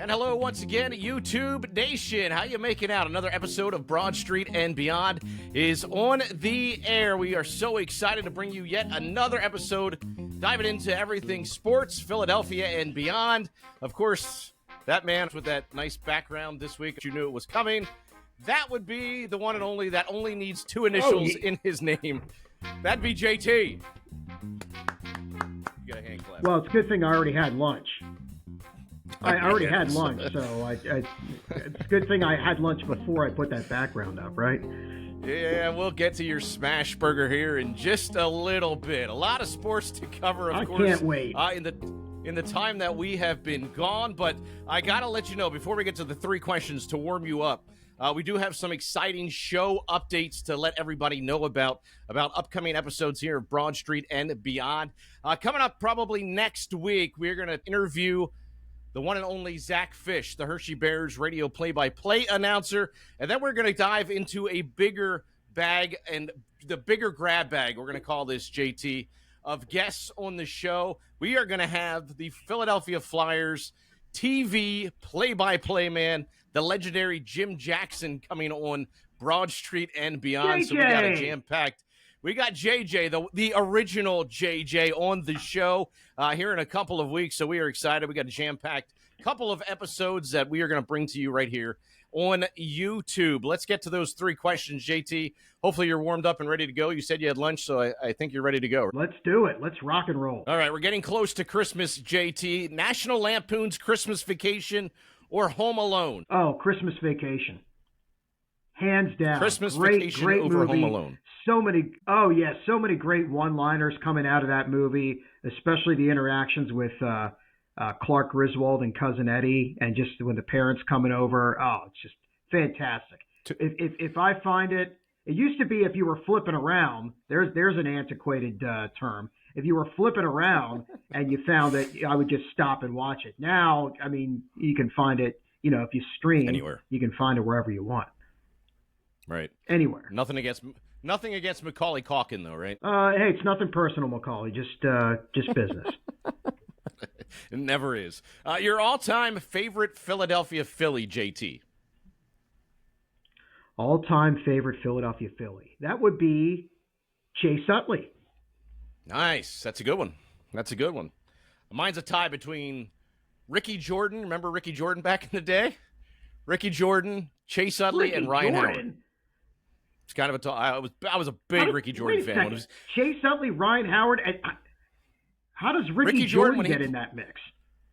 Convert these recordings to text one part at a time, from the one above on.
And hello once again, YouTube Nation. How you making out? Another episode of Broad Street and Beyond is on the air. We are so excited to bring you yet another episode diving into everything sports, Philadelphia and beyond. Of course, that man with that nice background this week, you knew it was coming. That would be the one and only that only needs two initials in his name. That'd be JT. You got a hand clap. Well, it's a good thing I already had lunch. I already had lunch, so it's a good thing I had lunch before I put that background up, right? Yeah, we'll get to your smash burger here in just a little bit. A lot of sports to cover, of course. I can't wait. In the time that we have been gone, but I got to let you know, before we get to the three questions to warm you up, we do have some exciting show updates to let everybody know about upcoming episodes here of Broad Street and Beyond. Coming up probably next week, we're going to interview the one and only Zach Fish, the Hershey Bears radio play-by-play announcer. And then we're going to dive into a bigger bag, and the bigger grab bag, we're going to call this, JT, of guests on the show. We are going to have the Philadelphia Flyers TV play-by-play man, the legendary Jim Jackson, coming on Broad Street and Beyond. JJ. So we got a jam-packed. We got JJ, the original JJ, on the show here in a couple of weeks, so we are excited. We got a jam-packed couple of episodes that we are going to bring to you right here on YouTube. Let's get to those three questions, JT. Hopefully you're warmed up and ready to go. You said you had lunch, so I think you're ready to go. Let's do it. Let's rock and roll. All right, we're getting close to Christmas, JT. National Lampoon's Christmas Vacation or Home Alone? Oh, Christmas Vacation. Hands down. Christmas great, Vacation great over movie. Home Alone. So many great one-liners coming out of that movie, especially the interactions with Clark Griswold and Cousin Eddie, and just when the parents coming over. Oh, it's just fantastic. If I find it, it used to be if you were flipping around, there's an antiquated term. If you were flipping around and you found it, I would just stop and watch it. Now, I mean, you can find it, if you stream, anywhere. You can find it wherever you want. Right. Anywhere. Nothing against Macaulay Culkin, though, right? Hey, it's nothing personal, Macaulay. Just business. It never is. Your all-time favorite Philadelphia Philly, JT? All-time favorite Philadelphia Philly. That would be Chase Utley. Nice. That's a good one. Mine's a tie between Ricky Jordan. Remember Ricky Jordan back in the day? Ricky Jordan, Chase Utley, and Ryan Howard. It's kind of a tie. I was a big Ricky Jordan fan. Chase Utley, Ryan Howard. How does Ricky Jordan get in that mix?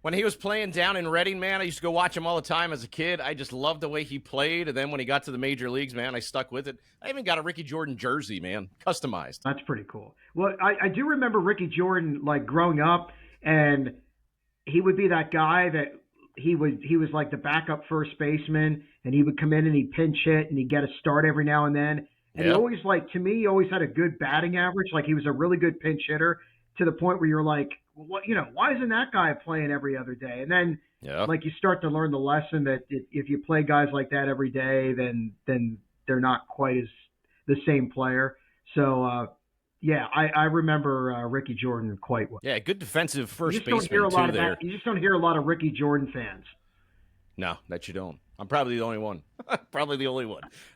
When he was playing down in Reading, man, I used to go watch him all the time as a kid. I just loved the way he played. And then when he got to the major leagues, man, I stuck with it. I even got a Ricky Jordan jersey, man, customized. That's pretty cool. Well, I do remember Ricky Jordan, like, growing up, and he would be that guy that he was like the backup first baseman, and he would come in and he'd pinch hit and he'd get a start every now and then. And he always, like, to me, he always had a good batting average. Like, he was a really good pinch hitter to the point where you're like, well, why isn't that guy playing every other day? And then, like, you start to learn the lesson that if you play guys like that every day, then they're not quite as the same player. So, I remember Ricky Jordan quite well. Yeah, good defensive first baseman, You just don't hear a lot of Ricky Jordan fans. No, that you don't. I'm probably the only one.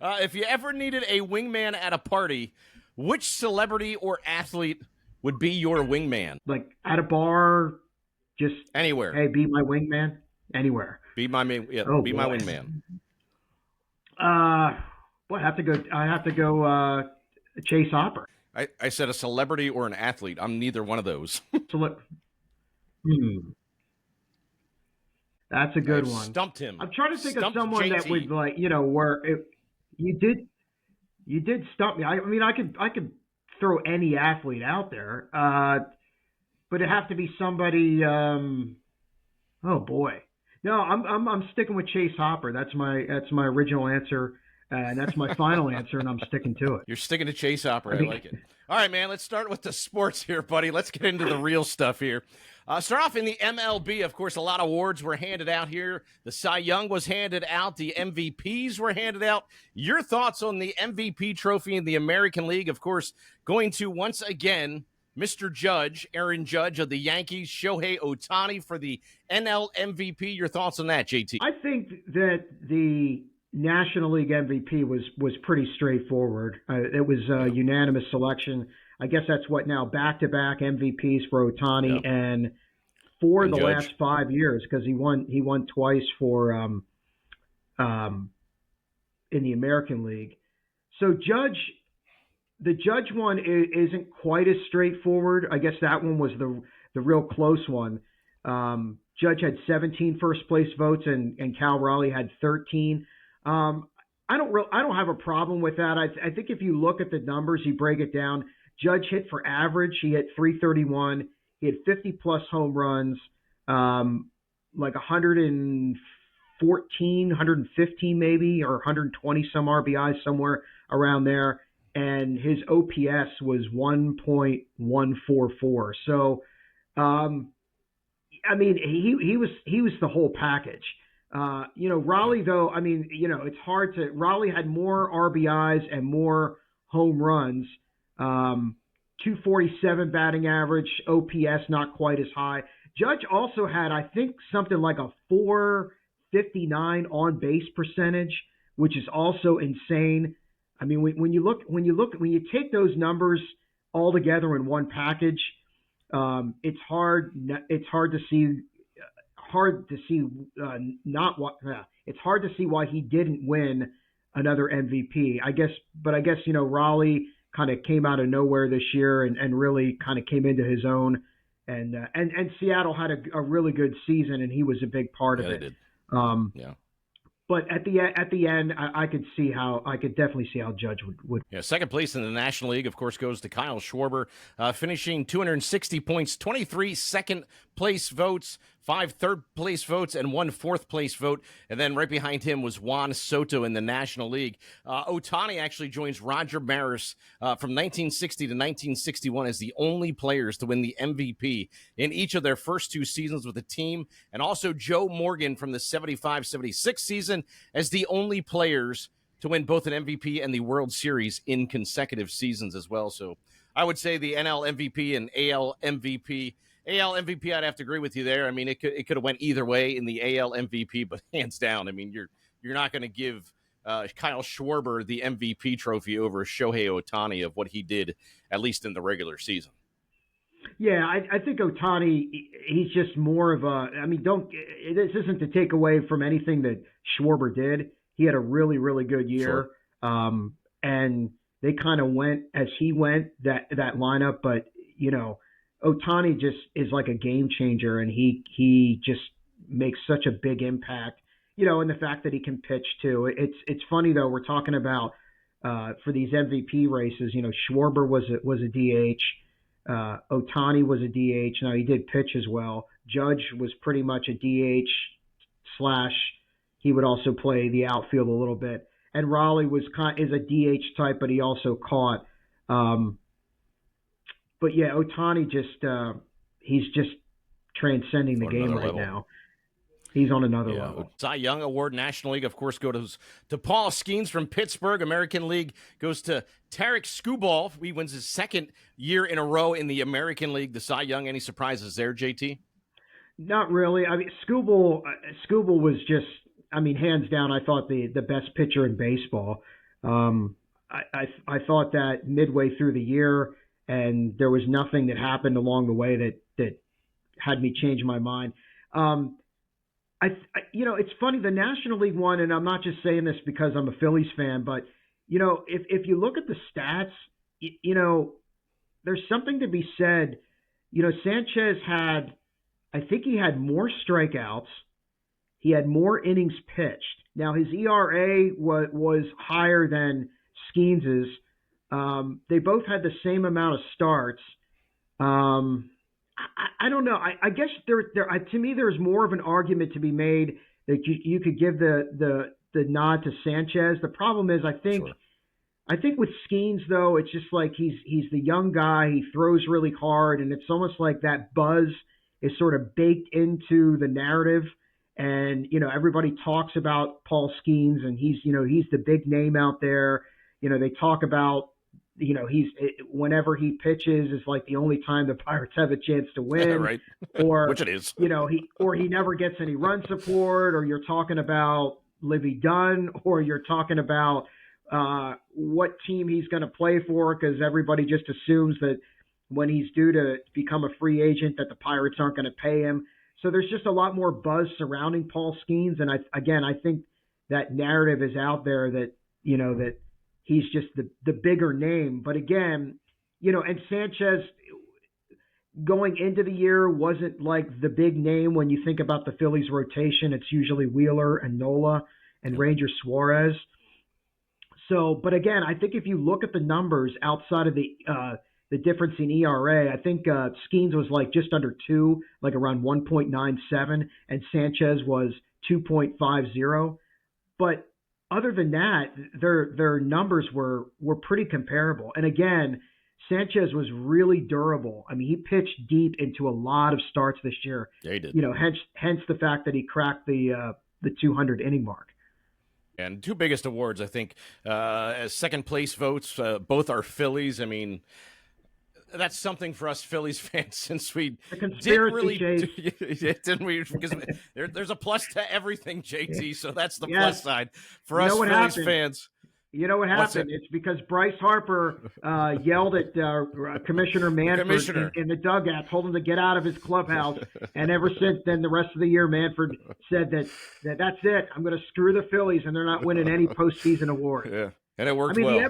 If you ever needed a wingman at a party, which celebrity or athlete would be your wingman? Like at a bar, just anywhere. Hey, be my wingman. Anywhere. Be my wingman. I have to go Chase Hopper. I said a celebrity or an athlete. I'm neither one of those. That's a good one. Stumped him. I'm trying to think of someone JT. That would, like, where you did stump me. I mean, I could throw any athlete out there, but it'd have to be somebody. Oh boy, no, I'm sticking with Chase Hopper. That's my original answer, and that's my final answer, and I'm sticking to it. You're sticking to Chase Hopper. I like it. All right, man. Let's start with the sports here, buddy. Let's get into the real stuff here. Start off in the MLB. Of course, a lot of awards were handed out here. The Cy Young was handed out. The MVPs were handed out. Your thoughts on the MVP trophy in the American League? Of course, going to once again Mr. Judge, Aaron Judge of the Yankees, Shohei Ohtani for the NL MVP. Your thoughts on that, JT? I think that the National League MVP was pretty straightforward. It was a unanimous selection. I guess that's what now back-to-back MVPs for Ohtani and for the Judge. last 5 years, because he won twice for in the American League. So the Judge one isn't quite as straightforward. I guess that one was the real close one. Judge had 17 first place votes and Cal Raleigh had 13. I don't have a problem with that. I think if you look at the numbers, you break it down. Judge hit for average. He hit 331. He had 50 plus home runs, like 114, 115 maybe, or 120 some RBIs, somewhere around there. And his OPS was 1.144. So, I mean, he was the whole package. Raleigh though, I mean, it's hard to. Raleigh had more RBIs and more home runs. 247 batting average, OPS not quite as high. Judge also had, I think, something like a 459 on base percentage, which is also insane. I mean, when you take those numbers all together in one package, it's hard to see why he didn't win another MVP. I guess Raleigh kind of came out of nowhere this year and really kind of came into his own, and Seattle had a really good season, and he was a big part of it. They did. But at the end, I could definitely see how Judge would. Yeah, second place in the National League, of course, goes to Kyle Schwarber, finishing 260 points, 23 second place votes, 5 third place votes, and 1 fourth place vote. And then right behind him was Juan Soto in the National League. Ohtani actually joins Roger Maris from 1960 to 1961 as the only players to win the MVP in each of their first 2 seasons with the team, and also Joe Morgan from the 75-76 season as the only players to win both an MVP and the World Series in consecutive seasons as well. So I would say the NL MVP and AL MVP. AL MVP, I'd have to agree with you there. I mean, it could have went either way in the AL MVP, but hands down, I mean, you're not going to give Kyle Schwarber the MVP trophy over Shohei Ohtani of what he did, at least in the regular season. Yeah, I think Ohtani, he's just more of a. I mean, this isn't to take away from anything that Schwarber did. He had a really, really good year, and they kind of went as he went that lineup. But Ohtani just is like a game changer, and he just makes such a big impact. And the fact that he can pitch too. It's funny though. We're talking about for these MVP races. Schwarber was a DH. Ohtani was a DH. Now he did pitch as well. Judge was pretty much a DH / he would also play the outfield a little bit. And Raleigh is a DH type, but he also caught. But yeah, Ohtani he's just transcending the game right now. He's on another level. Cy Young Award, National League, of course, goes to Paul Skeens from Pittsburgh. American League goes to Tarek Skubal. He wins his second year in a row in the American League. The Cy Young, any surprises there, JT? Not really. I mean, Skubal was just, hands down, I thought the best pitcher in baseball. I thought that midway through the year, and there was nothing that happened along the way that had me change my mind. It's funny, the National League won, and I'm not just saying this because I'm a Phillies fan, but, if you look at the stats, there's something to be said. Sanchez I think he had more strikeouts. He had more innings pitched. Now, his ERA was higher than Skeens's. They both had the same amount of starts. I don't know. I guess to me, there's more of an argument to be made that you could give the nod to Sanchez. The problem is, I think with Skeens though, it's just like he's the young guy. He throws really hard, and it's almost like that buzz is sort of baked into the narrative. And everybody talks about Paul Skeens, and he's the big name out there. They talk about whenever he pitches is like the only time the Pirates have a chance to win, right? or Which it is. he never gets any run support, or you're talking about Livy Dunn, or you're talking about what team he's going to play for, because everybody just assumes that when he's due to become a free agent that the Pirates aren't going to pay him. So there's just a lot more buzz surrounding Paul Skeens, and I think that narrative is out there that that he's just the bigger name. But again, and Sanchez going into the year wasn't like the big name when you think about the Phillies rotation. It's usually Wheeler and Nola and Ranger Suarez. So, but again, I think if you look at the numbers outside of the difference in ERA, I think Skeens was like just under 2, like around 1.97, and Sanchez was 2.50. But other than that, their numbers were pretty comparable. And again, Sanchez was really durable. I mean, he pitched deep into a lot of starts this year. Yeah, he did. Hence the fact that he cracked the 200 inning mark. And 2 biggest awards, I think, as second place votes, both are Phillies. I mean, that's something for us Phillies fans, since we didn't really, didn't we? Because there's a plus to everything, JT. So that's the plus side for us Phillies fans. You know what happened? It's because Bryce Harper yelled at Commissioner Manfred in the dugout, told him to get out of his clubhouse. And ever since then, the rest of the year, Manfred said that's it. I'm going to screw the Phillies, and they're not winning any postseason award. Yeah. And it worked well. The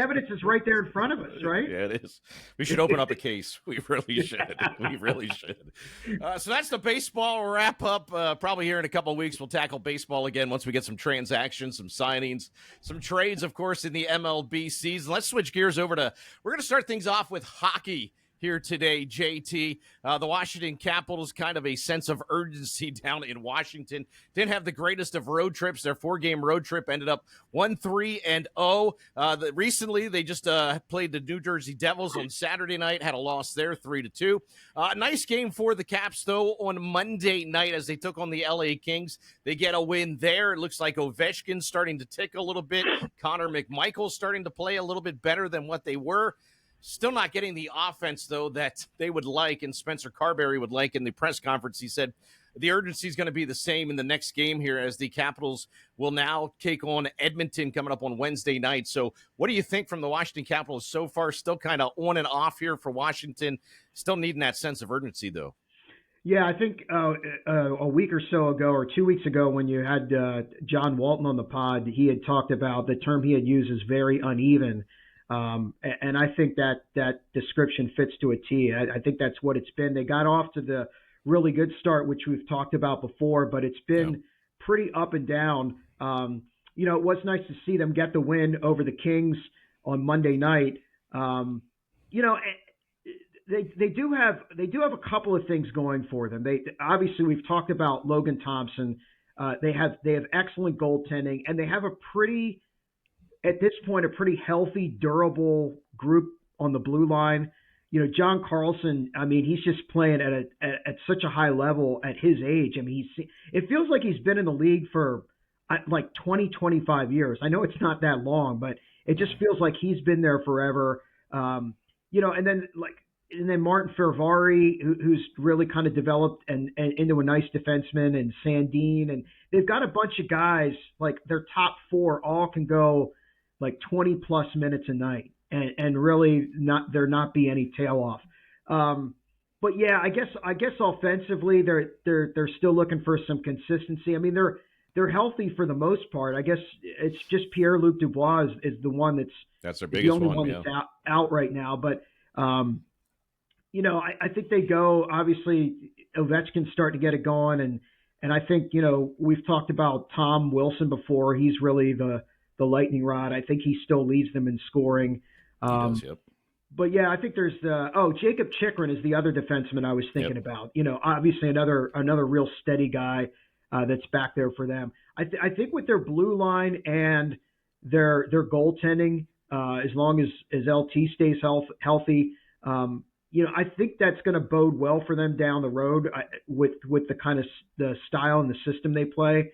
evidence is right there in front of us, right? Yeah, it is. We should open up a case. We really should. We really should. So that's the baseball wrap up. Probably here in a couple of weeks, we'll tackle baseball again once we get some transactions, some signings, some trades, of course, in the MLB season. Let's switch gears over to, we're going to start things off with hockey here today, JT. The Washington Capitals, kind of a sense of urgency down in Washington. Didn't have the greatest of road trips. Their 4-game road trip ended up 1-3-0. Recently, they just played the New Jersey Devils on Saturday night, had a loss there, 3-2. Nice game for the Caps, though, on Monday night as they took on the LA Kings. They get a win there. It looks like Ovechkin's starting to tick a little bit. Connor McMichael's starting to play a little bit better than what they were. Still not getting the offense, though, that they would like, and Spencer Carberry would like. In the press conference, he said the urgency is going to be the same in the next game here, as the Capitals will now take on Edmonton coming up on Wednesday night. So what do you think from the Washington Capitals so far? Still kind of on and off here for Washington. Still needing that sense of urgency, though. Yeah, I think a week or so ago, or 2 weeks ago, when you had John Walton on the pod, he had talked about the term he had used is very uneven. And I think that description fits to a T. I think that's what it's been. They got off to the really good start, which we've talked about before, but it's been pretty up and down. It was nice to see them get the win over the Kings on Monday night. They do have a couple of things going for them. Obviously, we've talked about Logan Thompson. They have excellent goaltending, and they have at this point, a pretty healthy, durable group on the blue line. John Carlson, I mean, he's just playing at such a high level at his age. I mean, it feels like he's been in the league for like 20, 25 years. I know it's not that long, but it just feels like he's been there forever. And then Martin Ferrari, who's really kind of developed and into a nice defenseman, and Sandin, and they've got a bunch of guys, like their top 4 all can go like 20 plus minutes a night and really there not be any tail off. But yeah, I guess offensively they're still looking for some consistency. I mean, they're healthy for the most part. I guess it's just Pierre-Luc Dubois is the one that's their biggest the only one that's out right now. But I think they go, obviously Ovechkin's starting to get it going, and I think, we've talked about Tom Wilson before. He's really the lightning rod. I think he still leads them in scoring. He does, yep. But yeah, I think there's Jacob Chikrin is the other defenseman I was thinking about. Obviously another real steady guy that's back there for them. I think with their blue line and their goaltending, as long as LT stays healthy, I think that's going to bode well for them down the road with the kind of the style and the system they play.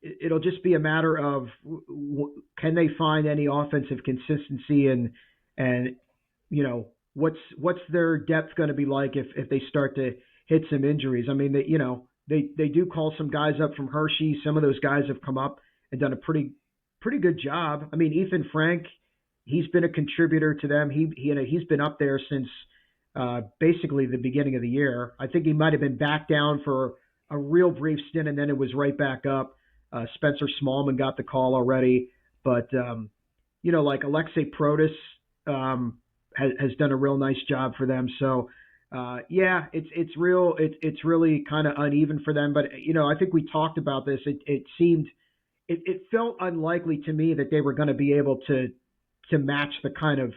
it'll just be a matter of can they find any offensive consistency, and what's their depth going to be like if they start to hit some injuries. I mean, they do call some guys up from Hershey. Some of those guys have come up and done a pretty good job. I mean, Ethan Frank, he's been a contributor to them. He's been up there since basically the beginning of the year. I think he might have been back down for a real brief stint, and then it was right back up. Spencer Smallman got the call already, but like Alexei Protas has done a real nice job for them. So it's really kind of uneven for them. But I think we talked about this. It felt unlikely to me that they were going to be able to match the kind of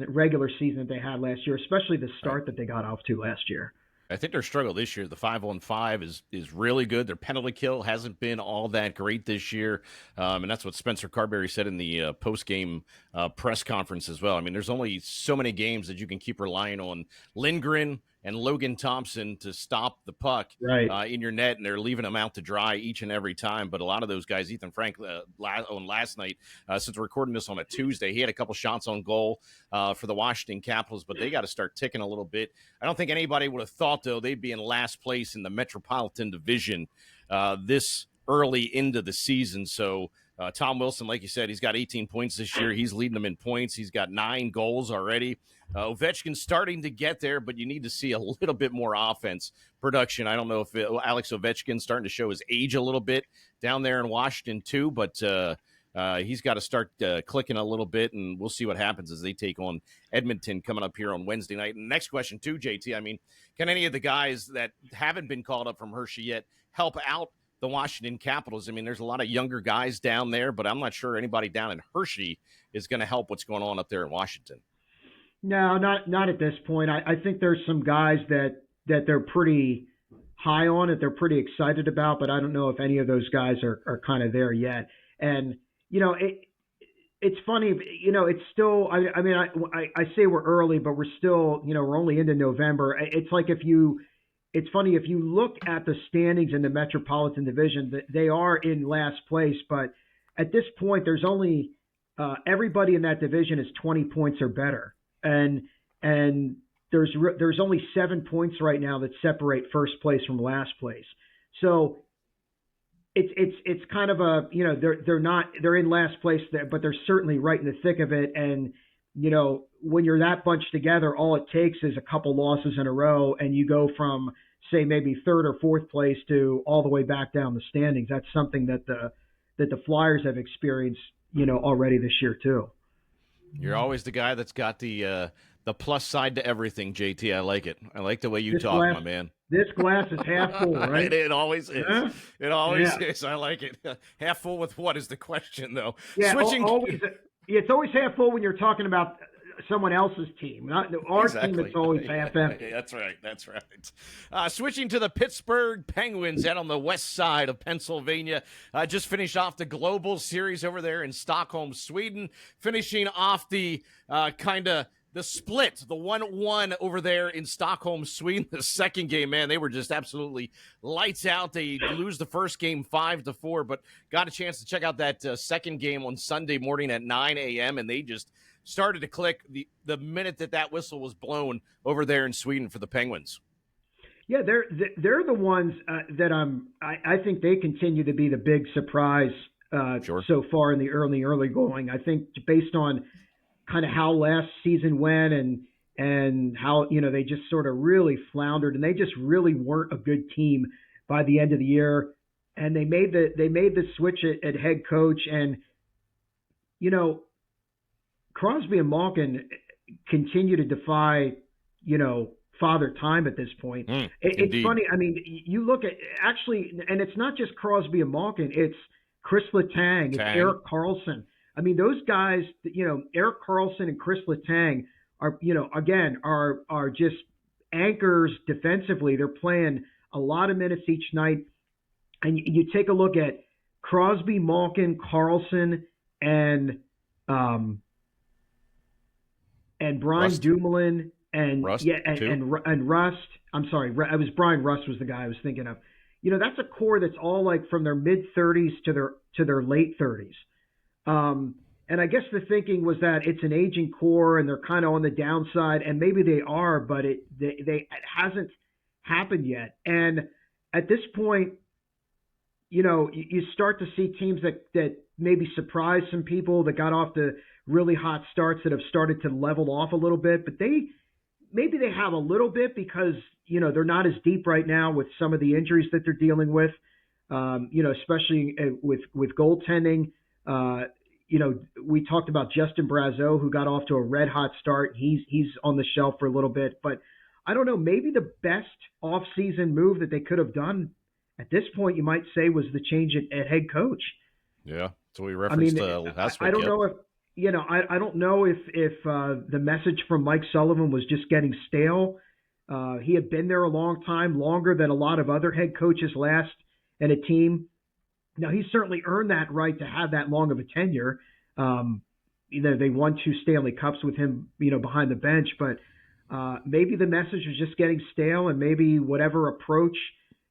regular season that they had last year, especially the start that they got off to last year. I think their struggle this year, the 5-on-5 is really good. Their penalty kill hasn't been all that great this year, and that's what Spencer Carberry said in the post-game press conference as well. I mean, there's only so many games that you can keep relying on Lindgren and Logan Thompson to stop the puck in your net, and they're leaving them out to dry each and every time. But a lot of those guys, Ethan Frank on last night, since we're recording this on a Tuesday, he had a couple shots on goal for the Washington Capitals, but they got to start ticking a little bit. I don't think anybody would have thought, though, they'd be in last place in the Metropolitan Division this early into the season. So Tom Wilson, like you said, he's got 18 points this year. He's leading them in points. He's got 9 goals already. Ovechkin's starting to get there, but you need to see a little bit more offense production. I don't know if Alex Ovechkin's starting to show his age a little bit down there in Washington too, but he's got to start clicking a little bit, and we'll see what happens as they take on Edmonton coming up here on Wednesday night. And next question too, JT, I mean, can any of the guys that haven't been called up from Hershey yet help out the Washington Capitals? I mean, there's a lot of younger guys down there, but I'm not sure anybody down in Hershey is going to help what's going on up there in Washington. No, not at this point. I think there's some guys that they're pretty high on, that they're pretty excited about, but I don't know if any of those guys are kind of there yet. And, it's funny, it's still, I say we're early, but we're still, we're only into November. It's like it's funny, if you look at the standings in the Metropolitan Division, they are in last place, but at this point, there's only everybody in that division is 20 points or better. And there's only 7 points right now that separate first place from last place. So it's kind of a, they're in last place there, but they're certainly right in the thick of it. And, when you're that bunched together, all it takes is a couple losses in a row, and you go from, say, maybe third or fourth place to all the way back down the standings. That's something that the Flyers have experienced, already this year too. You're always the guy that's got the plus side to everything, JT. I like it. I like the way you talk, my man. This glass is half full, right? It always is. Huh? It always is. I like it. Half full with what is the question, though? Yeah, it's always half full when you're talking about someone else's team. Not our team, it's always half empty. That's right. Switching to the Pittsburgh Penguins out on the west side of Pennsylvania. Just finished off the Global Series over there in Stockholm, Sweden. Finishing off the the split, the 1-1 over there in Stockholm, Sweden. The second game, man, they were just absolutely lights out. They lose the first game 5-4, but got a chance to check out that second game on Sunday morning at 9 a.m., and they just started to click the minute that whistle was blown over there in Sweden for the Penguins. Yeah, they're the ones that I think they continue to be the big surprise so far in the early going. I think based on kind of how last season went and how they just sort of really floundered, and they just really weren't a good team by the end of the year. And they made the switch at head coach, and Crosby and Malkin continue to defy Father Time at this point. It's funny. I mean, you look at and it's not just Crosby and Malkin. It's Chris Letang. It's Erik Karlsson. I mean, those guys, Erik Karlsson and Chris Letang are, again, are just anchors defensively. They're playing a lot of minutes each night. And you take a look at Crosby, Malkin, Karlsson, and Brian Dumoulin and Rust, and Rust. I'm sorry, it was Brian Rust was the guy I was thinking of. that's a core that's all like from their mid-30s to their late 30s. And I guess the thinking was that it's an aging core and they're kind of on the downside, and maybe they are, but it hasn't happened yet. And at this point, you start to see teams that maybe surprise some people that got off to really hot starts that have started to level off a little bit, but maybe they have a little bit because, they're not as deep right now with some of the injuries that they're dealing with, especially with goaltending. We talked about Justin Brazeau, who got off to a red hot start. He's on the shelf for a little bit, but I don't know, maybe the best off-season move that they could have done at this point, you might say, was the change at head coach. Yeah, so we referenced last week. I don't know if I don't know if the message from Mike Sullivan was just getting stale. He had been there a long time, longer than a lot of other head coaches last at a team. Now, he certainly earned that right to have that long of a tenure. They won 2 Stanley Cups with him, behind the bench, but maybe the message was just getting stale, and maybe whatever approach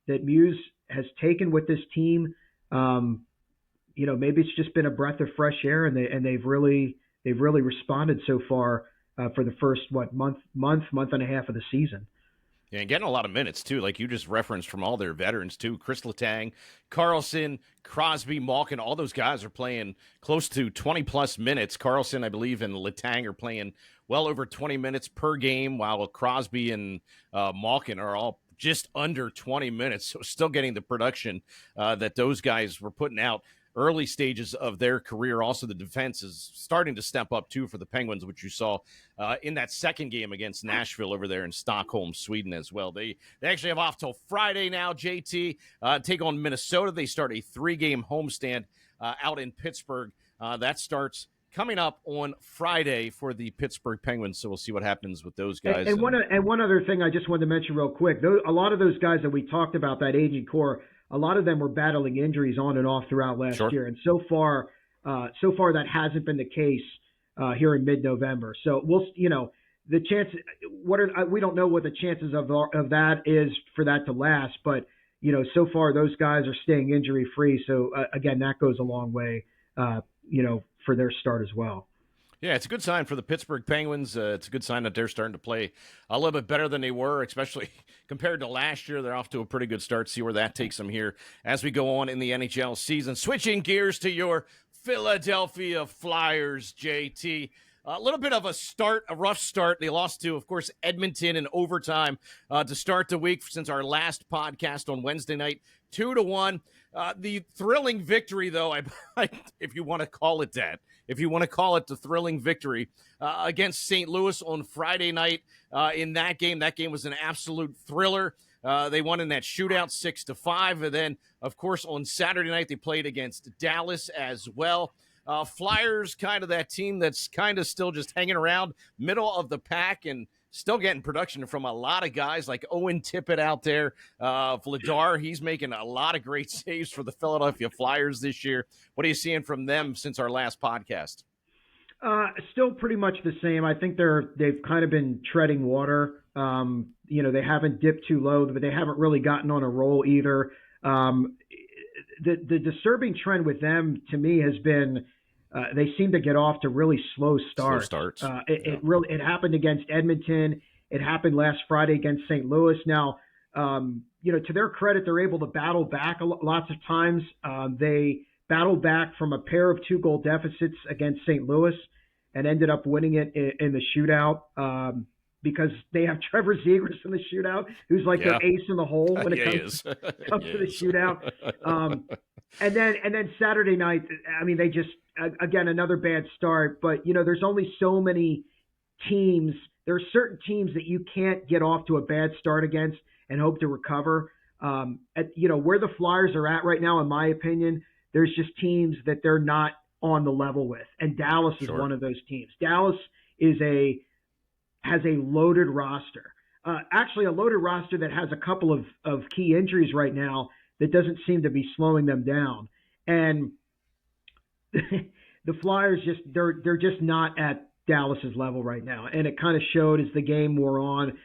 that Muse has taken with this team, maybe it's just been a breath of fresh air, and they've really responded so far for the first month and a half of the season. Yeah, and getting a lot of minutes, too, like you just referenced from all their veterans, too. Chris Letang, Carlson, Crosby, Malkin, all those guys are playing close to 20-plus minutes. Carlson, I believe, and Letang are playing well over 20 minutes per game, while Crosby and Malkin are all just under 20 minutes, so still getting the production that those guys were putting out early stages of their career. Also, the defense is starting to step up, too, for the Penguins, which you saw in that second game against Nashville over there in Stockholm, Sweden as well. They actually have off till Friday now, JT, take on Minnesota. They start a 3-game homestand out in Pittsburgh. That starts coming up on Friday for the Pittsburgh Penguins, so we'll see what happens with those guys. And one other thing I just wanted to mention real quick. A lot of those guys that we talked about, that aging core, a lot of them were battling injuries on and off throughout last year, and so far that hasn't been the case here in mid-November. So the chance. We don't know what the chances of that is for that to last, but so far those guys are staying injury free. So again, that goes a long way, for their start as well. Yeah, it's a good sign for the Pittsburgh Penguins. It's a good sign that they're starting to play a little bit better than they were, especially compared to last year. They're off to a pretty good start. See where that takes them here as we go on in the NHL season. Switching gears to your Philadelphia Flyers, JT. A little bit of a rough start. They lost to, of course, Edmonton in overtime to start the week since our last podcast on Wednesday night, 2-1. The thrilling victory, though, if you want to call it that, if you want to call it the thrilling victory against St. Louis on Friday night in that game. That game was an absolute thriller. They won in that shootout 6-5. And then, of course, on Saturday night, they played against Dallas as well. Flyers, kind of that team that's kind of still just hanging around middle of the pack and still getting production from a lot of guys like Owen Tippett out there. Vladar, he's making a lot of great saves for the Philadelphia Flyers this year. What are you seeing from them since our last podcast? Still pretty much the same. I think they've kind of been treading water. They haven't dipped too low, but they haven't really gotten on a roll either. The disturbing trend with them, to me, has been they seem to get off to really slow starts. It happened against Edmonton. It happened last Friday against St. Louis. Now, to their credit, they're able to battle back lots of times. They battled back from a pair of 2-goal deficits against St. Louis and ended up winning it in the shootout because they have Trevor Zegras in the shootout, who's like their ace in the hole when it comes to the shootout. And then Saturday night, I mean, they just, again, another bad start. But, there's only so many teams. There are certain teams that you can't get off to a bad start against and hope to recover. Where the Flyers are at right now, in my opinion, there's just teams that they're not on the level with. And Dallas is one of those teams. Dallas has a loaded roster. Actually, a loaded roster that has a couple of key injuries right now that doesn't seem to be slowing them down. And the Flyers they're just not at Dallas's level right now. And it kind of showed as the game wore on.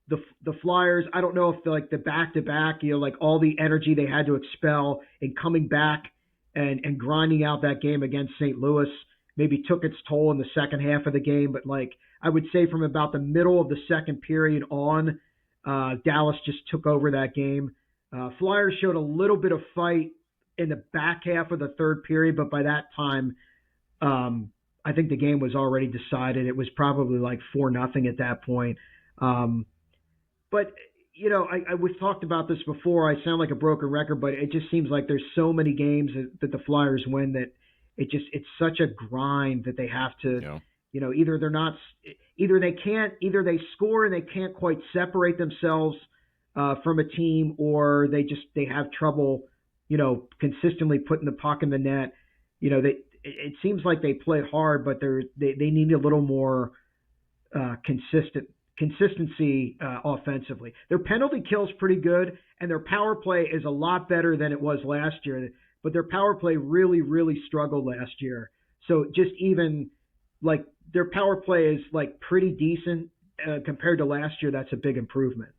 the Flyers, I don't know if like the back-to-back, like all the energy they had to expel and coming back and grinding out that game against St. Louis maybe took its toll in the second half of the game. But like I would say from about the middle of the second period on, Dallas just took over that game. Flyers showed a little bit of fight in the back half of the third period, but by that time, I think the game was already decided. It was probably like 4-0 at that point. But, we've talked about this before. I sound like a broken record, but it just seems like there's so many games that the Flyers win that it's such a grind that they have to, either they score and they can't quite separate themselves from a team, or they have trouble, consistently putting the puck in the net. It seems like they play hard, but they need a little more consistency offensively. Their penalty kill's pretty good, and their power play is a lot better than it was last year. But their power play really, really struggled last year. So just even like their power play is like pretty decent compared to last year. That's a big improvement.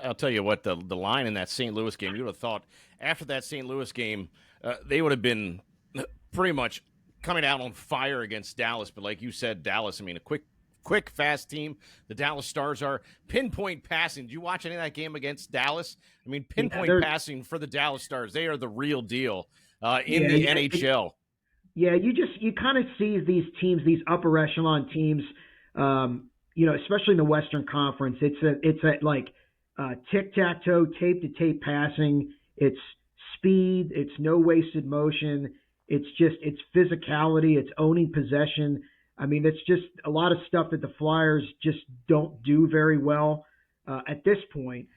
I'll tell you what, the line in that St. Louis game, you would have thought after that St. Louis game, they would have been pretty much coming out on fire against Dallas. But like you said, Dallas, I mean, a quick, fast team. The Dallas Stars are pinpoint passing. Did you watch any of that game against Dallas? I mean, pinpoint passing for the Dallas Stars. They are the real deal in the NHL. You kind of see these teams, these upper echelon teams, especially in the Western Conference. It's a like tic-tac-toe, tape-to-tape passing. It's speed. It's no wasted motion. It's physicality. It's owning possession. I mean, it's just a lot of stuff that the Flyers just don't do very well at this point.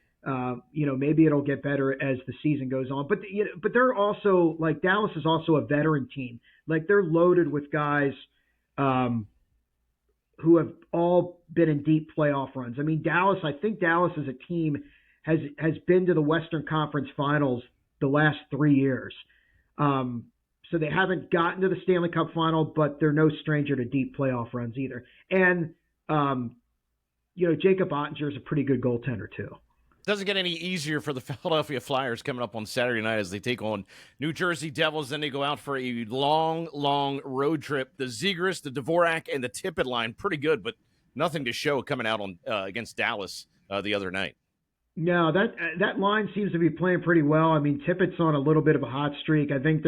Maybe it'll get better as the season goes on. But they're also, like, Dallas is also a veteran team. Like, they're loaded with guys who have all been in deep playoff runs. I mean, I think Dallas as a team has been to the Western Conference Finals the last 3 years. So they haven't gotten to the Stanley Cup final, but they're no stranger to deep playoff runs either. And, Jacob Ottinger is a pretty good goaltender too. Doesn't get any easier for the Philadelphia Flyers coming up on Saturday night as they take on New Jersey Devils. Then they go out for a long road trip. The Zegras, the Dvorak, and the Tippett line, pretty good, but nothing to show coming out on against Dallas the other night. No, that line seems to be playing pretty well. I mean, Tippett's on a little bit of a hot streak. I think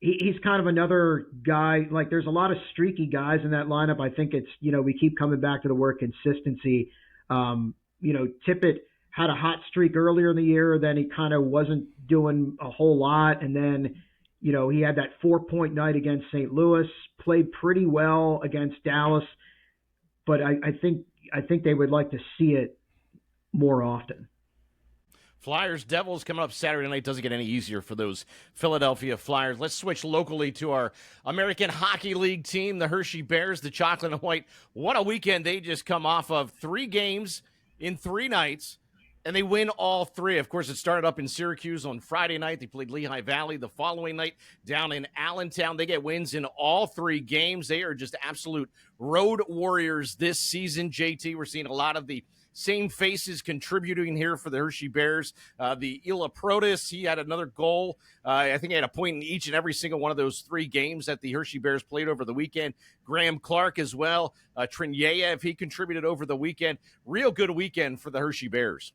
he's kind of another guy. Like, there's a lot of streaky guys in that lineup. I think it's, we keep coming back to the word consistency. Tippett had a hot streak earlier in the year, then he kind of wasn't doing a whole lot. And then, he had that 4-point night against St. Louis, played pretty well against Dallas. But I think they would like to see it more often. Flyers, Devils coming up Saturday night. Doesn't get any easier for those Philadelphia Flyers. Let's switch locally to our American Hockey League team, the Hershey Bears, the Chocolate and White. What a weekend they just come off of. 3 games in 3 nights, and they win all 3. Of course, it started up in Syracuse on Friday night. They played Lehigh Valley the following night down in Allentown. They get wins in all 3 games. They are just absolute road warriors this season, JT. We're seeing a lot of the same faces contributing here for the Hershey Bears. The Ila Protis, he had another goal. I think he had a point in each and every single one of those 3 games that the Hershey Bears played over the weekend. Graham Clark as well. Trinyev, he contributed over the weekend. Real good weekend for the Hershey Bears.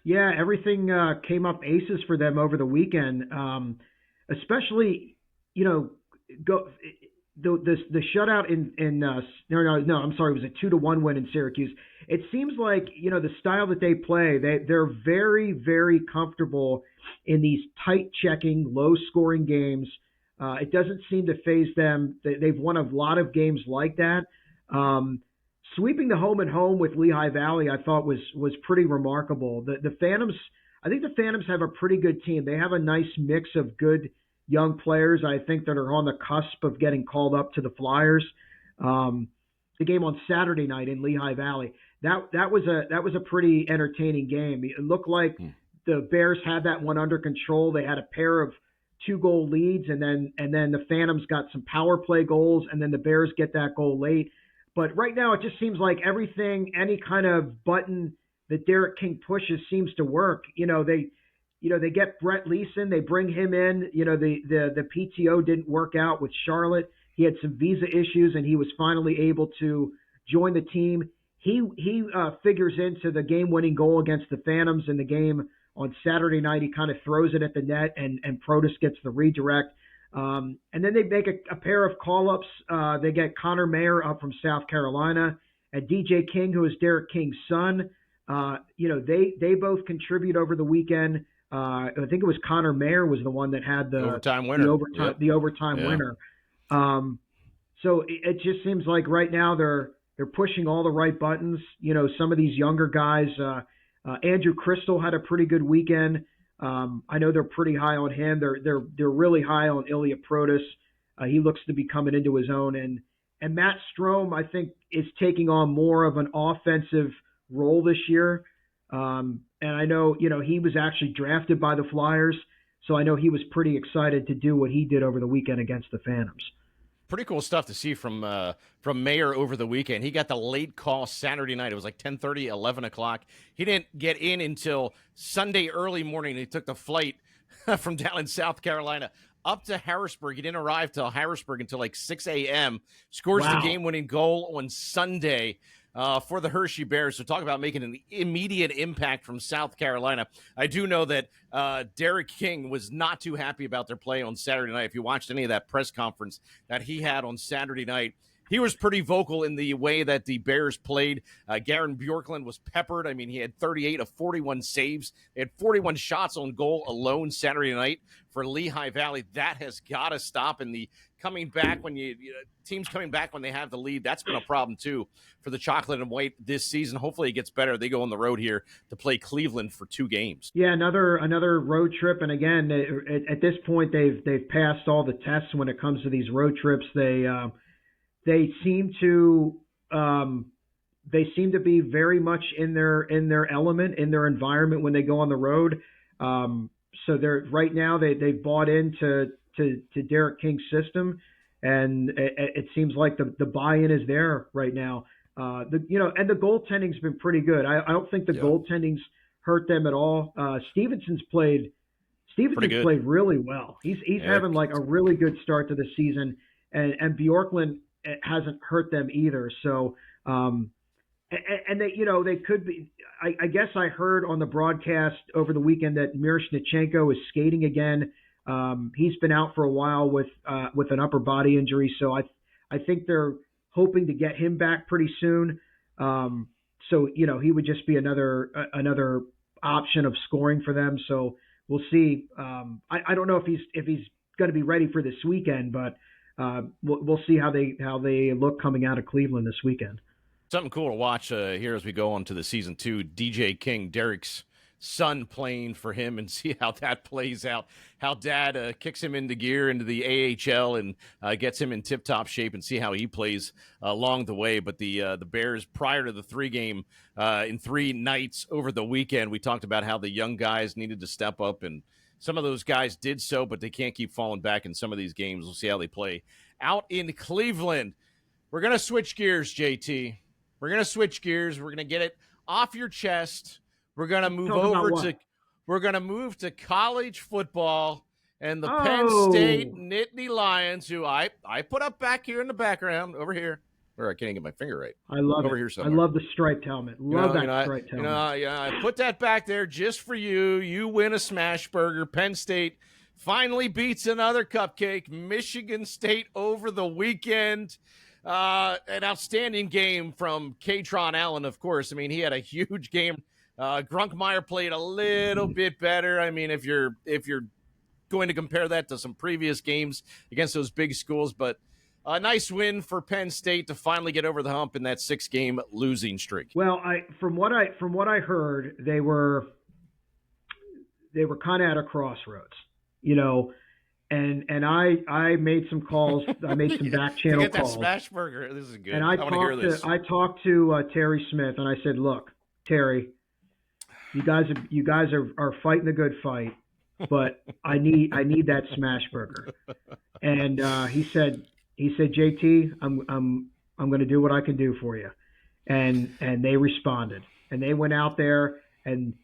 Yeah, everything came up aces for them over the weekend. Especially, the shutout I'm sorry, it was a 2-1 win in Syracuse. It seems like, the style that they play, they're very, very comfortable in these tight checking, low scoring games. It doesn't seem to faze them. They've won a lot of games like that. Sweeping the home and home with Lehigh Valley, I thought was pretty remarkable. The Phantoms, I think the Phantoms have a pretty good team. They have a nice mix of good young players, I think, that are on the cusp of getting called up to the Flyers. The game on Saturday night in Lehigh Valley, that was a pretty entertaining game. It looked like the Bears had that one under control. They had a pair of 2-goal leads, and then the Phantoms got some power play goals, and then the Bears get that goal late. But right now, it just seems like everything, any kind of button that Derek King pushes, seems to work. They get Brett Leeson, they bring him in. The PTO didn't work out with Charlotte. He had some visa issues, and he was finally able to join the team. He figures into the game-winning goal against the Phantoms in the game on Saturday night. He kind of throws it at the net, and Protas gets the redirect. And then they make a pair of call-ups. They get Connor Mayer up from South Carolina, and DJ King, who is Derek King's son. They both contribute over the weekend. I think it was Connor Mayer was the one that had the overtime winner. The overtime winner. So it just seems like right now they're pushing all the right buttons. Some of these younger guys. Andrew Crystal had a pretty good weekend. I know they're pretty high on him. They're really high on Ilya Protas. He looks to be coming into his own, and Matt Strome, I think, is taking on more of an offensive role this year. And I know, he was actually drafted by the Flyers, so I know he was pretty excited to do what he did over the weekend against the Phantoms. Pretty cool stuff to see from Mayer over the weekend. He got the late call Saturday night. It was like 10:30, 11 o'clock. He didn't get in until Sunday early morning. He took the flight from down in South Carolina up to Harrisburg. He didn't arrive till Harrisburg until like 6 a.m. Scores the game-winning goal on Sunday for the Hershey Bears. So talk about making an immediate impact from South Carolina. I do know that Derek King was not too happy about their play on Saturday night. If you watched any of that press conference that he had on Saturday night, he was pretty vocal in the way that the Bears played. Garen Bjorklund was peppered. I mean, he had 38 of 41 saves. They had 41 shots on goal alone Saturday night for Lehigh Valley. That has got to stop. And the coming back when teams coming back when they have the lead, that's been a problem too for the Chocolate and White this season. Hopefully it gets better. They go on the road here to play Cleveland for 2 games. Yeah, another road trip. And again, at this point, they've passed all the tests when it comes to these road trips. They seem to be very much in their element, in their environment when they go on the road. So they're right now they've bought into Derek King's system, and it seems like the buy-in is there right now. And the goaltending's been pretty good. I don't think the goaltending's hurt them at all. Stevenson's played really well. He's having like a really good start to the season, and Bjorklund hasn't hurt them either. So, and they could be. I guess I heard on the broadcast over the weekend that Miroshnichenko is skating again. He's been out for a while with an upper body injury, so I think they're hoping to get him back pretty soon. So he would just be another option of scoring for them. So we'll see. I don't know if he's going to be ready for this weekend, but we'll see how they look coming out of Cleveland this weekend. Something cool to watch here as we go on to the season 2. DJ King, Derek's son, playing for him, and see how that plays out. How Dad kicks him into gear into the AHL and gets him in tip-top shape, and see how he plays along the way. But the Bears, prior to the 3-game in 3 nights over the weekend, we talked about how the young guys needed to step up, and some of those guys did so, but they can't keep falling back in some of these games. We'll see how they play out in Cleveland. We're going to switch gears, JT. We're going to switch gears. We're going to get it off your chest. We're going to move to college football and the Penn State Nittany Lions, who I put up back here in the background over here. Or I can't even get my finger right. I love over it. Here somewhere. I love the striped helmet. Striped helmet. I put that back there just for you. You win a smash burger. Penn State finally beats another cupcake. Michigan State over the weekend. An outstanding game from Katron Allen, of course. I mean, he had a huge game. Grunkmeyer played a little bit better. I mean, if you're going to compare that to some previous games against those big schools, but a nice win for Penn State to finally get over the hump in that 6-game losing streak. Well, from what I heard, they were kind of at a crossroads, And I made some calls. I made some back channel get that calls. Smash burger. This is good. And I want to hear this. I talked to Terry Smith, and I said, "Look, Terry, you guys are fighting a good fight, but I need that smash burger." And he said, JT, I'm going to do what I can do for you. And they responded. And they went out there, and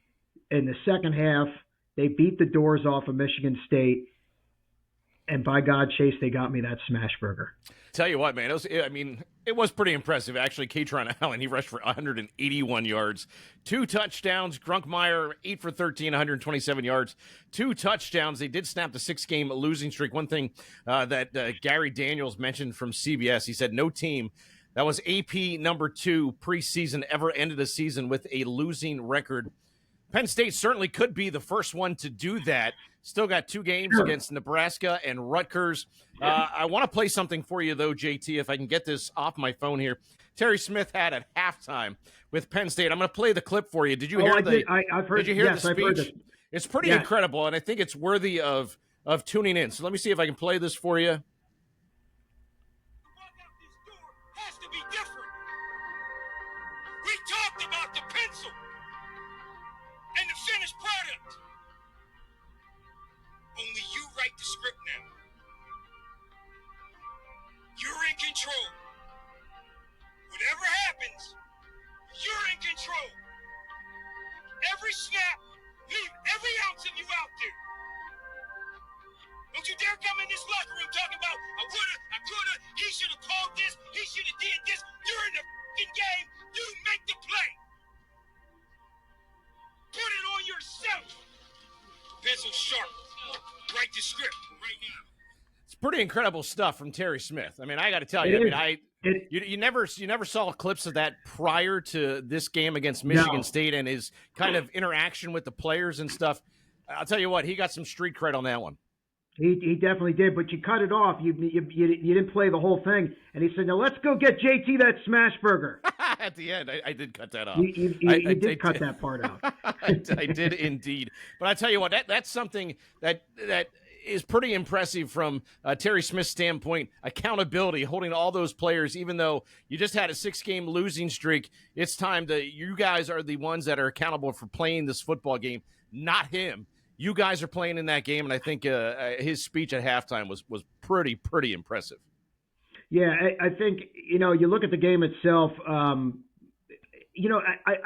in the second half, they beat the doors off of Michigan State. And by God, Chase, they got me that smash burger. Tell you what, man, it was pretty impressive. Actually, Katron Allen, he rushed for 181 yards, 2 touchdowns. Grunkmeyer, 8 for 13, 127 yards, 2 touchdowns. They did snap the 6-game losing streak. One thing that Gary Daniels mentioned from CBS, he said no team that was AP number 2 preseason ever ended a season with a losing record. Penn State certainly could be the first one to do that. Still got 2 games against Nebraska and Rutgers. I want to play something for you, though, JT, if I can get this off my phone here. Terry Smith had at halftime with Penn State. I'm going to play the clip for you. Did you hear I've heard, did you hear yes, the speech? I've heard it. It's pretty incredible, and I think it's worthy of tuning in. So let me see if I can play this for you. We talked about the pencil and the finished product. Only you write the script now. You're in control. Whatever happens, you're in control. Every snap, leave every ounce of you out there. Don't you dare come in this locker room talking about, I coulda, he should have called this, he should have did this. You're in the f***ing game. You make the play. Put it on yourself. Pencil sharp. Write the script right now. It's pretty incredible stuff from Terry Smith. I mean, I got to tell you, you never saw clips of that prior to this game against Michigan State and his kind of interaction with the players and stuff. I'll tell you what, he got some street cred on that one. He definitely did, but you cut it off. You didn't play the whole thing. And he said, now let's go get JT that smash burger. At the end, I did cut that off. You did cut that part out. I did indeed. But I tell you what, that's something that is pretty impressive from Terry Smith's standpoint. Accountability, holding all those players, even though you just had a 6-game losing streak. It's time you guys are the ones that are accountable for playing this football game, not him. You guys are playing in that game, and I think his speech at halftime was pretty impressive. Yeah, I think, you look at the game itself, I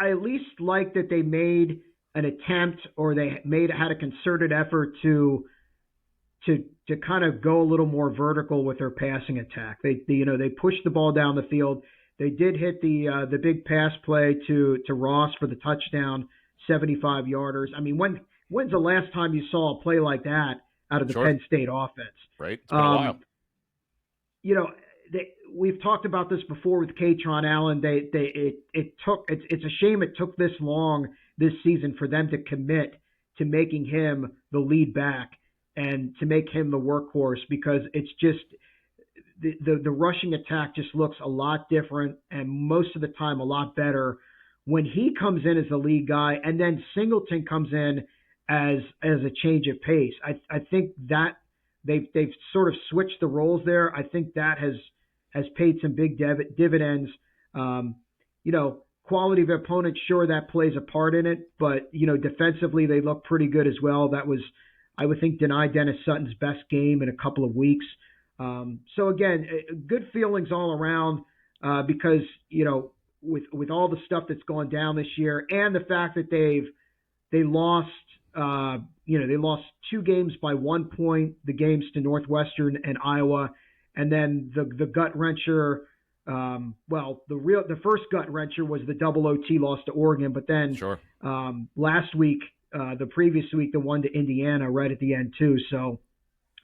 at least like that they made an attempt, or they had a concerted effort to kind of go a little more vertical with their passing attack. They pushed the ball down the field. They did hit the big pass play to Ross for the touchdown, 75-yarders. I mean, when's the last time you saw a play like that out of the Penn State offense? Right. It's been a while. We've talked about this before with Katron Allen. It's a shame it took this long this season for them to commit to making him the lead back and to make him the workhorse, because it's just the rushing attack just looks a lot different and most of the time a lot better when he comes in as the lead guy and then Singleton comes in as a change of pace. I think that they've sort of switched the roles there. I think that has paid some big dividends. Quality of opponent, sure, that plays a part in it, but defensively they look pretty good as well. That was, I would think, denied Dennis Sutton's best game in a couple of weeks. So again, good feelings all around because with all the stuff that's gone down this year and the fact that they lost 2 games by 1 point, the games to Northwestern and Iowa, and then the gut wrencher. The first gut wrencher was the double OT loss to Oregon, but then last week, the previous week, the one to Indiana right at the end too. So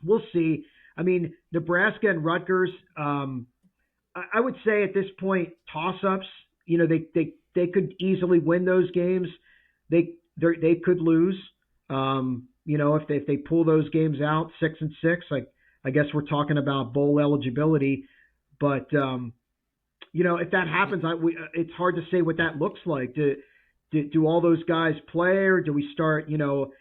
we'll see. I mean, Nebraska and Rutgers, I would say at this point, toss-ups. They could easily win those games. They could lose. If they pull those games out 6-6, I guess we're talking about bowl eligibility. But if that happens, it's hard to say what that looks like. Do all those guys play, or do we start? You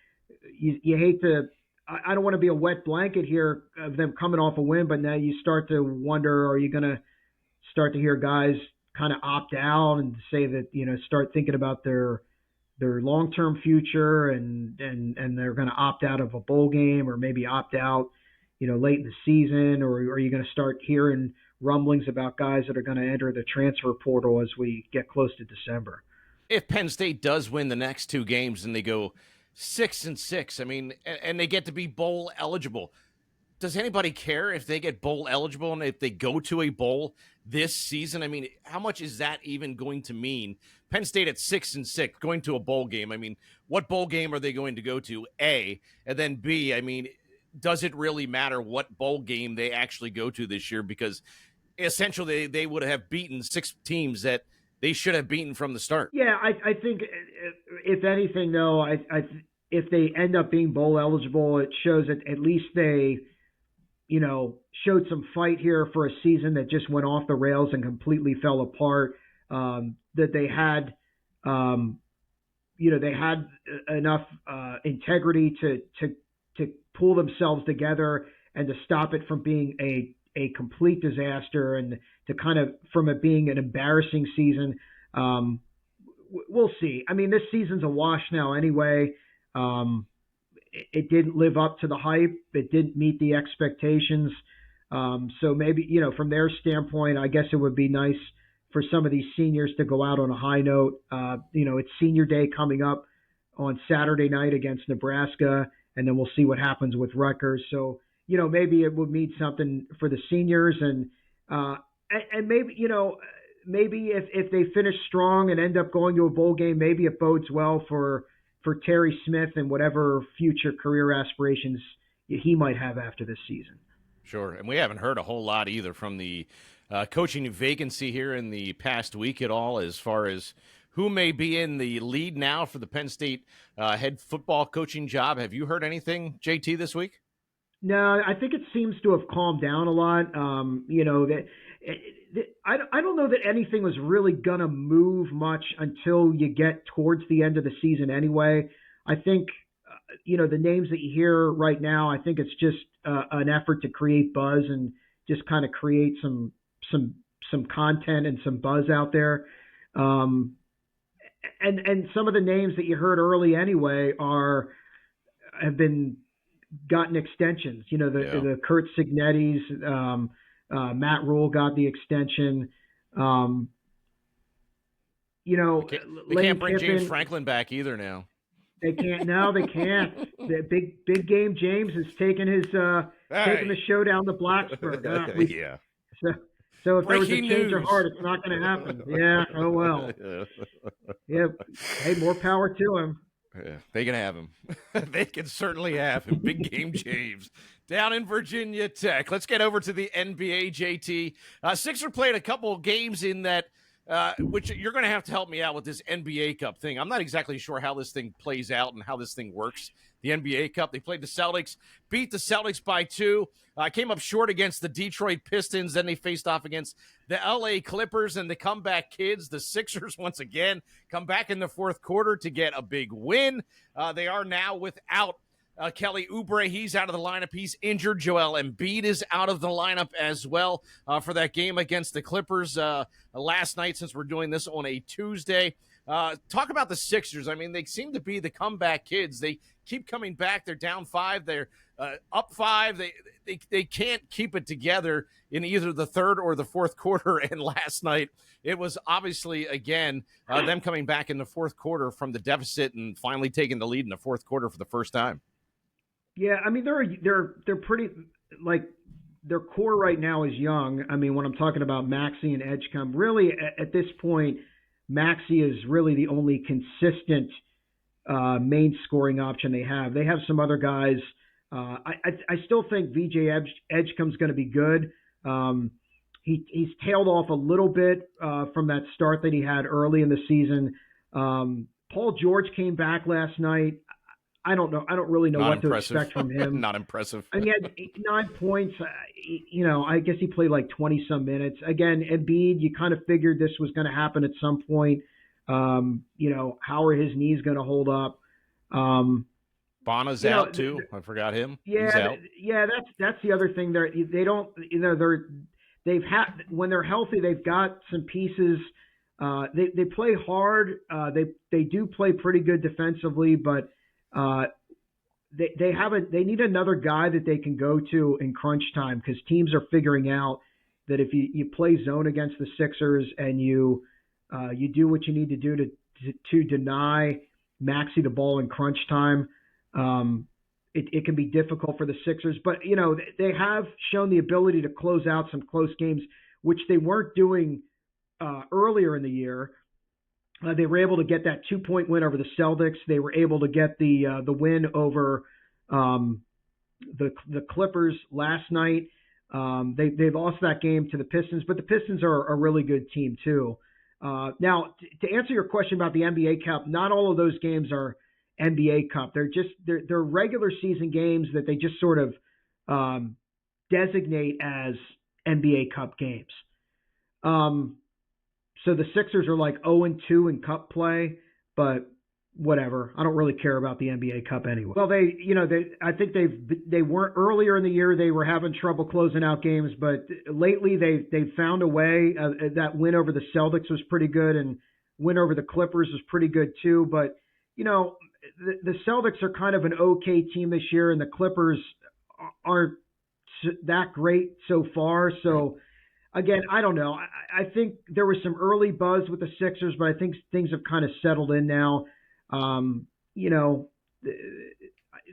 hate to. I don't want to be a wet blanket here of them coming off a win, but now you start to wonder: are you going to start to hear guys kind of opt out and say that start thinking about their long-term future and they're going to opt out of a bowl game or maybe opt out, late in the season, or are you going to start hearing rumblings about guys that are going to enter the transfer portal as we get close to December. If Penn State does win the next 2 games and they go 6-6, I mean, and they get to be bowl eligible, does anybody care if they get bowl eligible and if they go to a bowl this season? I mean, how much is that even going to mean? Penn State at 6-6 going to a bowl game. I mean, what bowl game are they going to go to? A, and then B, I mean, does it really matter what bowl game they actually go to this year? Because essentially they would have beaten 6 teams that they should have beaten from the start. Yeah, I think if anything, though, if they end up being bowl eligible, it shows that at least they, showed some fight here for a season that just went off the rails and completely fell apart. That they had, they had enough integrity to pull themselves together and to stop it from being a complete disaster and to kind of from it being an embarrassing season. We'll see. I mean, this season's a wash now anyway. It didn't live up to the hype. It didn't meet the expectations. So maybe, from their standpoint, I guess it would be nice for some of these seniors to go out on a high note. It's senior day coming up on Saturday night against Nebraska, and then we'll see what happens with Rutgers. So, maybe it would mean something for the seniors and maybe, maybe if they finish strong and end up going to a bowl game, maybe it bodes well for Terry Smith and whatever future career aspirations he might have after this season. Sure. And we haven't heard a whole lot either from the coaching vacancy here in the past week at all, as far as who may be in the lead now for the Penn State head football coaching job. Have you heard anything, JT, this week? No, I think it seems to have calmed down a lot. I don't know that anything was really going to move much until you get towards the end of the season anyway. I think, the names that you hear right now, I think it's just an effort to create buzz and just kind of create some content and some buzz out there. And some of the names that you heard early anyway have been gotten extensions. The Kurt Signetti's, Matt Rule got the extension. They can't bring James Franklin back either now. They can't. No, they can't. The big game James is taking taking the show down to Blacksburg. Yeah. So if there was a Breaking change news. of heart, it's not going to happen. Yeah. Oh well. Yeah. Hey, more power to him. Yeah, they can have him. They can certainly have him. Big game James down in Virginia Tech. Let's get over to the NBA, JT. Sixers played a couple of games in that, which you're going to have to help me out with this NBA Cup thing. I'm not exactly sure how this thing plays out and how this thing works. The NBA Cup, they played the Celtics, beat the Celtics by 2, came up short against the Detroit Pistons. Then they faced off against the LA Clippers and the comeback kids. The Sixers, once again, come back in the fourth quarter to get a big win. They are now without Kelly Oubre. He's out of the lineup. He's injured. Joel Embiid is out of the lineup as well for that game against the Clippers last night, since we're doing this on a Tuesday. Talk about the Sixers. I mean, they seem to be the comeback kids. They keep coming back. They're down 5. They're up 5. They can't keep it together in either the third or the fourth quarter. And last night, it was obviously, again, them coming back in the fourth quarter from the deficit and finally taking the lead in the fourth quarter for the first time. Yeah, I mean, they're pretty, like, their core right now is young. I mean, when I'm talking about Maxey and Edgecombe, really at this point, Maxey is really the only consistent main scoring option they have. They have some other guys. I still think VJ Edgecombe's going to be good. He's tailed off a little bit from that start that he had early in the season. Paul George came back last night. I don't know. I don't really know what to expect from him. Not impressive. And he had 9 points. I guess he played like 20-some minutes. Again, Embiid, you kind of figured this was going to happen at some point. How are his knees going to hold up? Bona's out too. I forgot him. Yeah, he's out. Yeah, that's the other thing. They don't. When they're healthy, they've got some pieces. They play hard. They do play pretty good defensively, but. They need another guy that they can go to in crunch time, because teams are figuring out that if you play zone against the Sixers and you do what you need to do to deny Maxey the ball in crunch time, it can be difficult for the Sixers. But, they have shown the ability to close out some close games, which they weren't doing earlier in the year. They were able to get that 2-point win over the Celtics. They were able to get the win over the Clippers last night. They lost that game to the Pistons, but the Pistons are a really good team too. Now, to answer your question about the NBA Cup, not all of those games are NBA Cup. They're regular season games that they just sort of designate as NBA Cup games. So the Sixers are like 0-2 in Cup play, but whatever. I don't really care about the NBA Cup anyway. Well, I think they weren't earlier in the year. They were having trouble closing out games, but lately they've found a way. That win over the Celtics was pretty good, and win over the Clippers was pretty good too. But the Celtics are kind of an okay team this year, and the Clippers aren't that great so far. So. Again, I don't know. I think there was some early buzz with the Sixers, but I think things have kind of settled in now.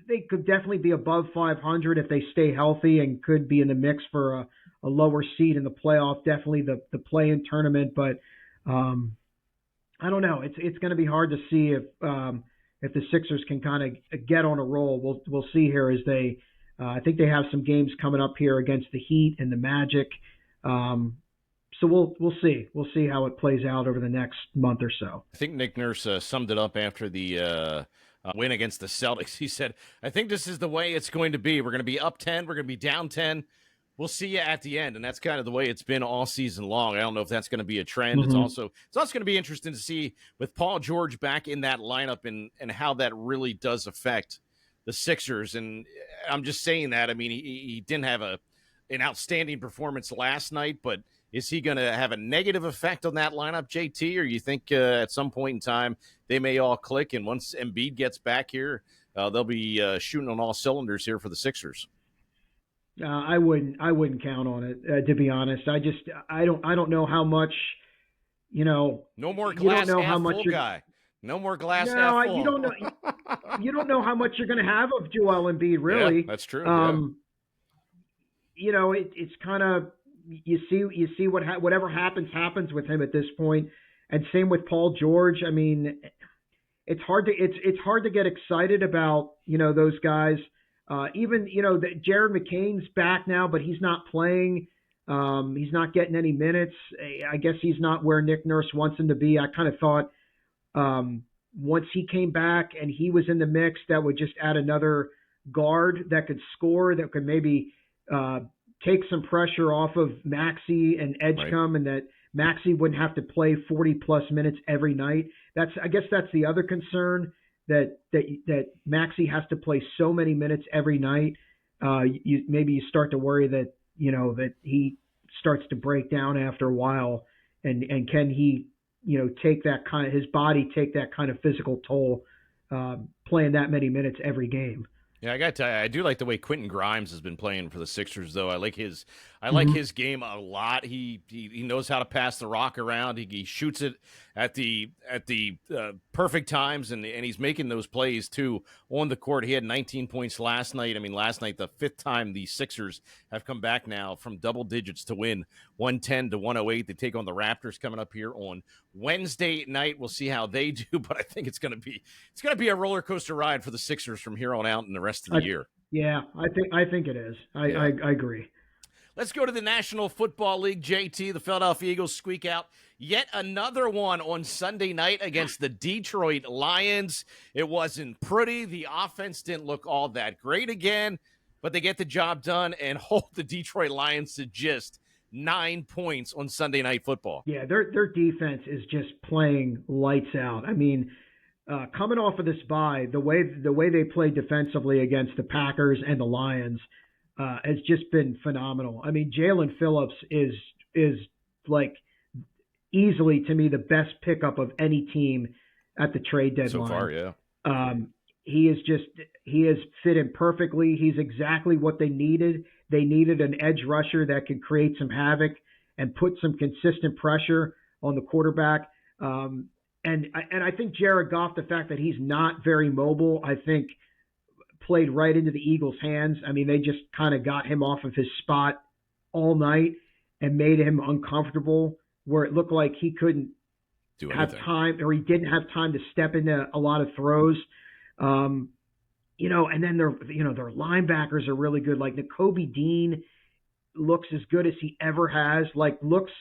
They could definitely be above 500 if they stay healthy and could be in the mix for a lower seed in the playoff, definitely the play-in tournament. But I don't know. It's going to be hard to see if the Sixers can kind of get on a roll. We'll see here as they I think they have some games coming up here against the Heat and the Magic. So we'll see. We'll see how it plays out over the next month or so. I think Nick Nurse summed it up after the win against the Celtics. He said, I think this is the way it's going to be. We're going to be up 10. We're going to be down 10. We'll see you at the end. And that's kind of the way it's been all season long. I don't know if that's going to be a trend. Mm-hmm. It's also going to be interesting to see with Paul George back in that lineup and how that really does affect the Sixers. And I'm just saying that. I mean, he didn't have an outstanding performance last night, but is he going to have a negative effect on that lineup, JT? Or you think at some point in time they may all click, and once Embiid gets back here, they'll be shooting on all cylinders here for the Sixers? I wouldn't count on it, to be honest. I don't know how much, No more glass half full guy. No more glass half full. You don't know. You don't know how much you're going to have of Joel Embiid, really. Yeah, that's true. It's kind of you see whatever happens with him at this point, and same with Paul George. I mean, it's hard to get excited about those guys. Even Jared McCain's back now, but he's not playing. He's not getting any minutes. I guess he's not where Nick Nurse wants him to be. I kind of thought once he came back and he was in the mix, that would just add another guard that could score, that could maybe take some pressure off of Maxey and Edgecombe, right, and that Maxey wouldn't have to play 40-plus minutes every night. I guess that's the other concern, that Maxey has to play so many minutes every night. Maybe you start to worry that that he starts to break down after a while, and can he take that kind of, his body take that kind of physical toll playing that many minutes every game. Yeah, I got to tell you, I do like the way Quentin Grimes has been playing for the Sixers, though. I like his game a lot. He knows how to pass the rock around. He shoots it at the perfect times, and he's making those plays too on the court. He had 19 points last night. I mean, last night, the fifth time the Sixers have come back now from double digits to win 110-108. They take on the Raptors coming up here on Wednesday night. We'll see how they do, but I think it's going to be a roller coaster ride for the Sixers from here on out in the rest of the year. Yeah, I think it is. I agree. Let's go to the National Football League, JT. The Philadelphia Eagles squeak out yet another one on Sunday night against the Detroit Lions. It wasn't pretty. The offense didn't look all that great again, but they get the job done and hold the Detroit Lions to just 9 points on Sunday Night Football. Yeah, their defense is just playing lights out. I mean, coming off of this bye, the way they played defensively against the Packers and the Lions has just been phenomenal. I mean, Jalen Phillips is like easily, to me, the best pickup of any team at the trade deadline. So far, yeah. He has fit in perfectly. He's exactly what they needed. They needed an edge rusher that could create some havoc and put some consistent pressure on the quarterback. And I think Jared Goff, the fact that he's not very mobile, I think played right into the Eagles' hands. I mean, they just kind of got him off of his spot all night and made him uncomfortable, where it looked like he couldn't have time, or he didn't have time to step into a lot of throws. And then their linebackers are really good. Like Nakobe Dean looks as good as he ever has, looks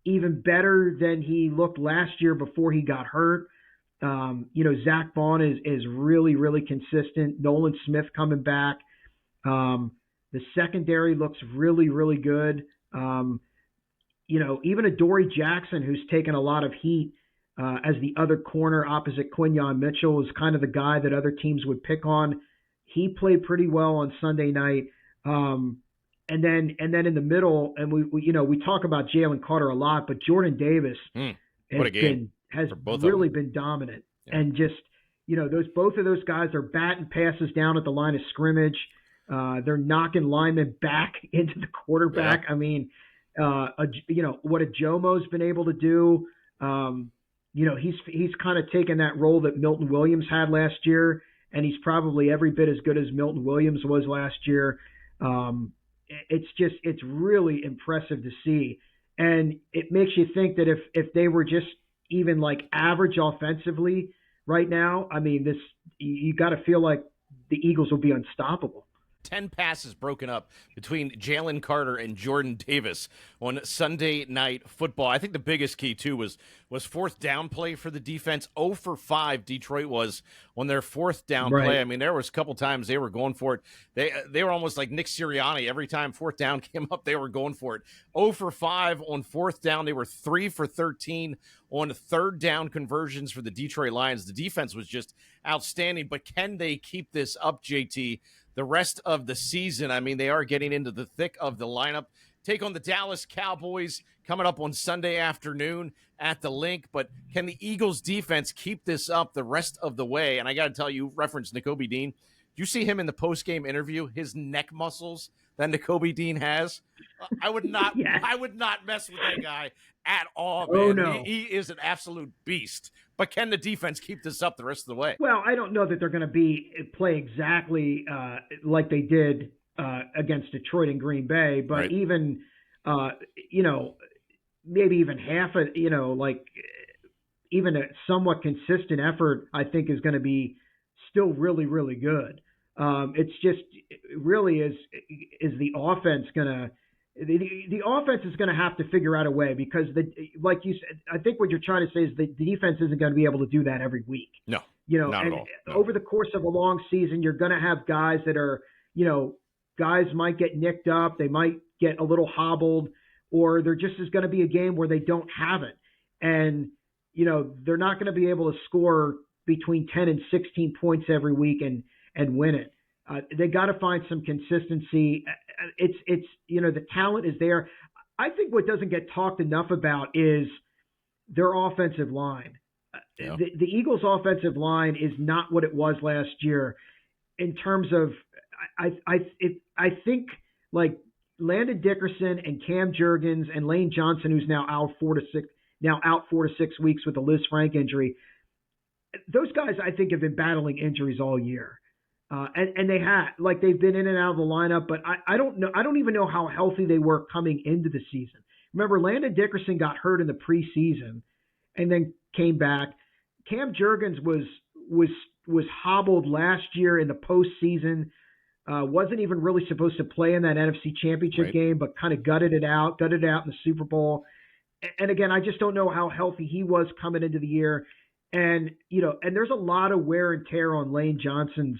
even better than he looked last year before he got hurt. Zach Vaughn is really, really consistent. Nolan Smith coming back. The secondary looks really, really good. Even Adoree Jackson, who's taken a lot of heat as the other corner opposite Quinyon Mitchell, is kind of the guy that other teams would pick on. He played pretty well on Sunday night. And then in the middle, and we talk about Jalen Carter a lot, but Jordan Davis has really been dominant. Yeah. And just, both of those guys are batting passes down at the line of scrimmage. They're knocking linemen back into the quarterback. Yeah. I mean, what a Jomo's been able to do. He's kind of taken that role that Milton Williams had last year, and he's probably every bit as good as Milton Williams was last year. It's really impressive to see. And it makes you think that if they were just even like average offensively right now, I mean, you got to feel like the Eagles will be unstoppable. 10 passes broken up between Jalen Carter and Jordan Davis on Sunday Night Football. I think the biggest key, too, was fourth down play for the defense. 0 for 5 Detroit was on their fourth down play. I mean, there was a couple times they were going for it. They were almost like Nick Sirianni. Every time fourth down came up, they were going for it. 0 for 5 on fourth down. They were 3 for 13 on third down conversions for the Detroit Lions. The defense was just outstanding, but can they keep this up, JT, the rest of the season? I mean, they are getting into the thick of the lineup. Take on the Dallas Cowboys coming up on Sunday afternoon at the Link. But can the Eagles defense keep this up the rest of the way? And I got to tell you, referenced Nakobe Dean. Did you see him in the post-game interview? His neck muscles that Nakobe Dean has. I would not mess with that guy at all, man. Oh, no. He is an absolute beast. But can the defense keep this up the rest of the way? Well, I don't know that they're going to play exactly like they did against Detroit and Green Bay, but right. Even, maybe even half of, even a somewhat consistent effort, I think is going to be still really, really good. It's just really is the offense going to – the offense is going to have to figure out a way, because like you said, I think what you're trying to say is the defense isn't going to be able to do that every week. No, not at all. No. Over the course of a long season, you're going to have guys that are, guys might get nicked up. They might get a little hobbled, or there just is going to be a game where they don't have it. And, they're not going to be able to score between 10 and 16 points every week and win it. They got to find some consistency. It's the talent is there. I think what doesn't get talked enough about is their offensive line. Yeah. The Eagles' offensive line is not what it was last year in terms of I think like Landon Dickerson and Cam Jurgens and Lane Johnson, who's now out 4 to 6 weeks with the Liz Frank injury. Those guys, I think, have been battling injuries all year. And they've been in and out of the lineup, but I don't know. I don't even know how healthy they were coming into the season. Remember, Landon Dickerson got hurt in the preseason and then came back. Cam Jurgens was hobbled last year in the postseason. Wasn't even really supposed to play in that NFC Championship game, but kind of gutted it out in the Super Bowl. And again, I just don't know how healthy he was coming into the year. And and there's a lot of wear and tear on Lane Johnson's.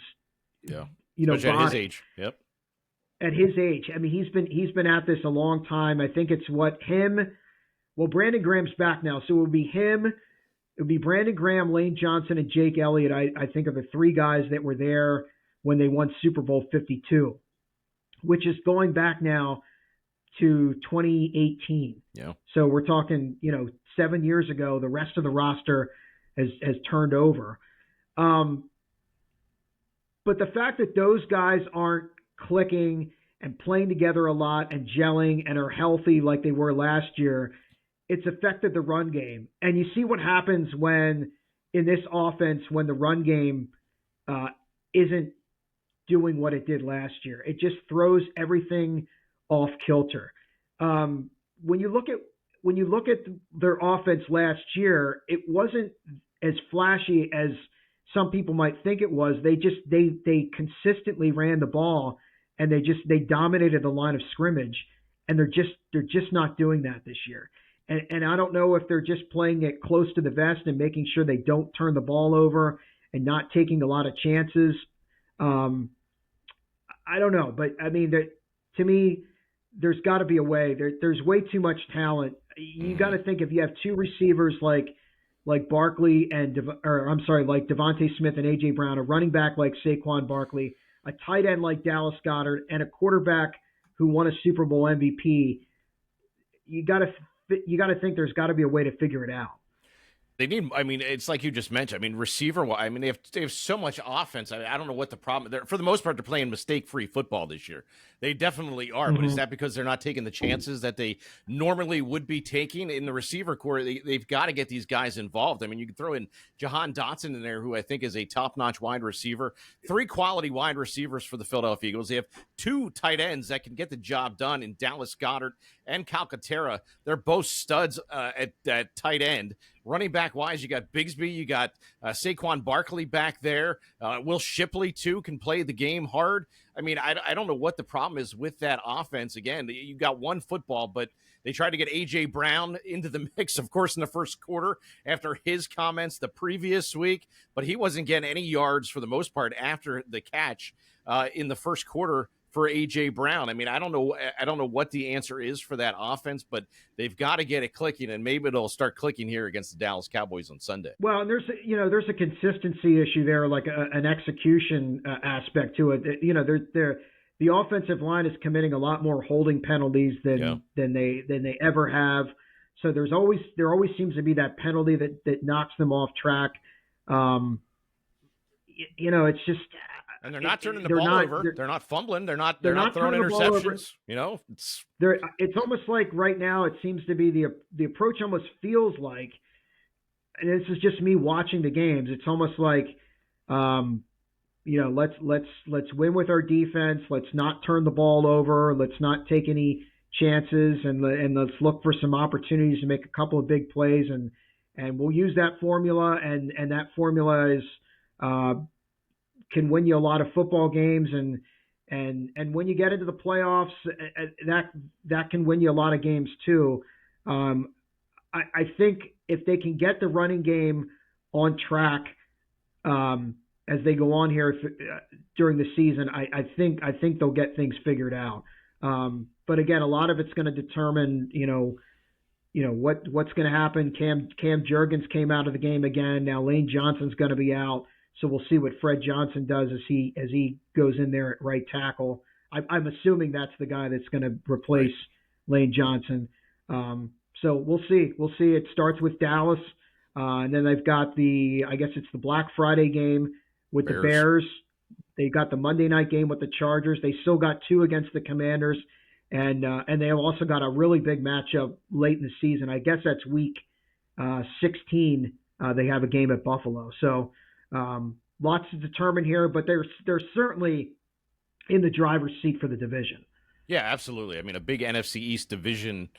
Yeah, body. At his age. Yep. At his age, I mean, he's been at this a long time. I think it's Brandon Graham's back now, so it would be him. It would be Brandon Graham, Lane Johnson, and Jake Elliott. I think are the three guys that were there when they won Super Bowl 52, which is going back now to 2018. Yeah. So we're talking, 7 years ago. The rest of the roster has turned over. But the fact that those guys aren't clicking and playing together a lot and gelling and are healthy like they were last year, it's affected the run game. And you see what happens when in this offense, when the run game isn't doing what it did last year. It just throws everything off kilter. When you look at their offense last year, it wasn't as flashy as some people might think it was. They consistently ran the ball, and they dominated the line of scrimmage, and they're just not doing that this year. And I don't know if they're just playing it close to the vest and making sure they don't turn the ball over and not taking a lot of chances. I don't know, but I mean, to me, there's got to be a way. There's way too much talent. You got to think if you have two receivers like Barkley like Devontae Smith and A.J. Brown, a running back like Saquon Barkley, a tight end like Dallas Goedert, and a quarterback who won a Super Bowl MVP, you got to think there's got to be a way to figure it out. They need, I mean, it's like you just mentioned. I mean, receiver, I mean, they have so much offense. I don't know what the problem is. For the most part, they're playing mistake-free football this year. They definitely are, but is that because they're not taking the chances that they normally would be taking in the receiver core? They've got to get these guys involved. I mean, you can throw in Jahan Dotson in there, who I think is a top-notch wide receiver. 3 quality wide receivers for the Philadelphia Eagles. They have 2 tight ends that can get the job done in Dallas Goedert and Calcaterra. They're both studs at tight end. Running back wise, you got Bigsby, you got Saquon Barkley back there. Will Shipley too can play the game hard. I mean, I don't know what the problem is with that offense. Again, you got one football, but they tried to get A.J. Brown into the mix, of course, in the first quarter after his comments the previous week, but he wasn't getting any yards for the most part after the catch in the first quarter for A.J. Brown. I mean, I don't know what the answer is for that offense, but they've got to get it clicking, and maybe it'll start clicking here against the Dallas Cowboys on Sunday. Well, and there's a consistency issue there, like an execution aspect to it. The offensive line is committing a lot more holding penalties than they ever have. So there always seems to be that penalty that knocks them off track. It's just. And they're not turning the ball over. They're not fumbling. They're not throwing interceptions. It's almost like right now it seems to be the approach almost feels like, and this is just me watching the games. It's almost like, let's win with our defense. Let's not turn the ball over. Let's not take any chances, and let's look for some opportunities to make a couple of big plays, and we'll use that formula, and that formula is. Can win you a lot of football games, and when you get into the playoffs, that can win you a lot of games too. I think if they can get the running game on track as they go on here during the season, I think they'll get things figured out. But again, a lot of it's going to determine what's going to happen. Cam Jurgens came out of the game again. Now Lane Johnson's going to be out. So we'll see what Fred Johnson does as he goes in there at right tackle. I'm assuming that's the guy that's going to replace Lane Johnson. So we'll see. It starts with Dallas, and then they've got the Black Friday game with the Bears. They got the Monday night game with the Chargers. They still got 2 against the Commanders, and they have also got a really big matchup late in the season. I guess that's week 16. They have a game at Buffalo. So. Lots to determine here, but they're certainly in the driver's seat for the division. Yeah, absolutely. I mean, a big NFC East division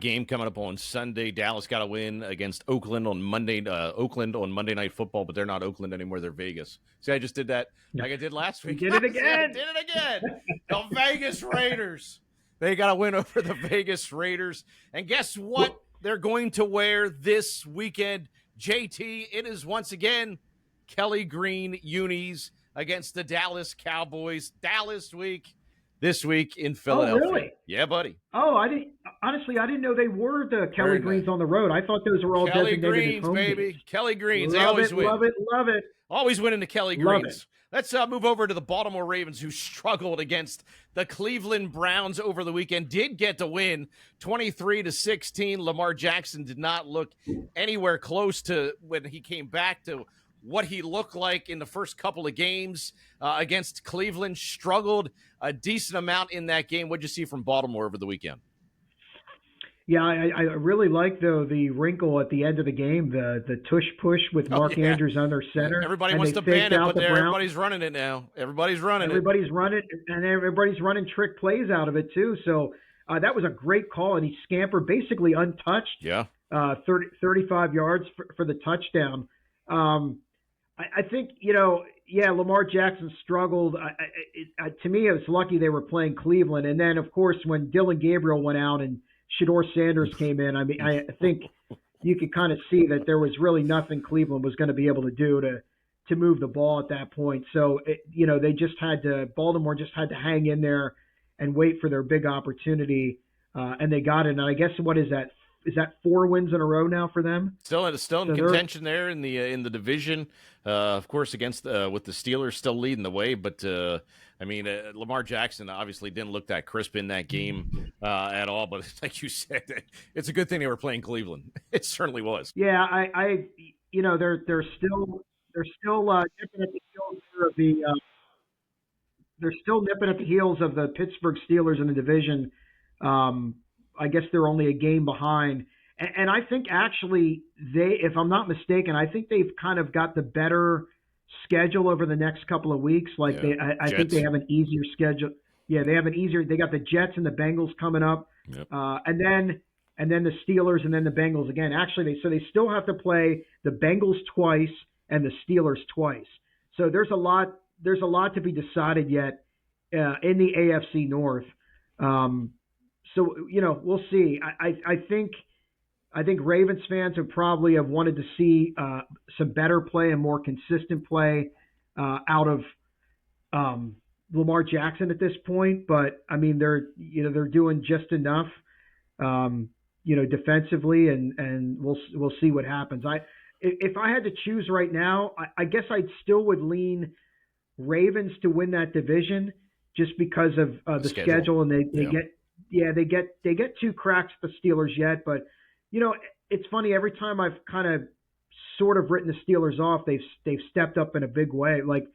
game coming up on Sunday. Dallas got a win against Oakland on Monday. Oakland on Monday Night Football, but they're not Oakland anymore. They're Vegas. See, I just did that like I did last week. You did it again. I did it again. The Vegas Raiders. They got a win over the Vegas Raiders. And guess what? They're going to wear this weekend. JT, it is once again Kelly Green unis against the Dallas Cowboys. Dallas week this week in Philadelphia. Oh, really? Yeah, buddy. Oh, I didn't know they were the Kelly Greens on the road. I thought those were all Kelly designated Greens, as home baby. games. Kelly Greens. Love they always win. Love it. Always winning the Kelly Love Greens. it. Let's move over to the Baltimore Ravens, who struggled against the Cleveland Browns over the weekend. Did get to win 23-16. Lamar Jackson did not look anywhere close to when he came back to what he looked like in the first couple of games against Cleveland. Struggled a decent amount in that game. What'd you see from Baltimore over the weekend? Yeah, I really like though the wrinkle at the end of the game, the tush push with Mark Andrews under center. Everybody wants to ban it, but everybody's running it now. Everybody's running and everybody's running trick plays out of it too. So that was a great call, and he scampered basically untouched. Yeah, 35 yards for the touchdown. I think Lamar Jackson struggled. To me, it was lucky they were playing Cleveland, and then of course when Dylan Gabriel went out and Shedeur Sanders came in, I mean, I think you could kind of see that there was really nothing Cleveland was going to be able to do to move the ball at that point. So, Baltimore just had to hang in there and wait for their big opportunity, and they got it. And I guess what is that? Is that 4 wins in a row now for them? Still in contention there in the division, of course, against with the Steelers still leading the way. But Lamar Jackson obviously didn't look that crisp in that game at all. But like you said, it's a good thing they were playing Cleveland. It certainly was. Yeah, they're still nipping at the heels of they're still nipping at the heels of the Pittsburgh Steelers in the division. I guess they're only a game behind. And I think actually if I'm not mistaken, I think they've kind of got the better schedule over the next couple of weeks. Like I think they have an easier schedule. Yeah, they got the Jets and the Bengals coming up. Yep. And then the Steelers and then the Bengals again. Actually, they still have to play the Bengals twice and the Steelers twice. So there's a lot to be decided yet in the AFC North. So we'll see. I think Ravens fans would probably have wanted to see some better play and more consistent play out of Lamar Jackson at this point. But I mean, they're doing just enough, defensively, and we'll see what happens. If I had to choose right now, I guess I still would lean Ravens to win that division just because of the schedule, and they get 2 cracks at the Steelers yet, but it's funny, every time I've kind of sort of written the Steelers off, they've stepped up in a big way. Like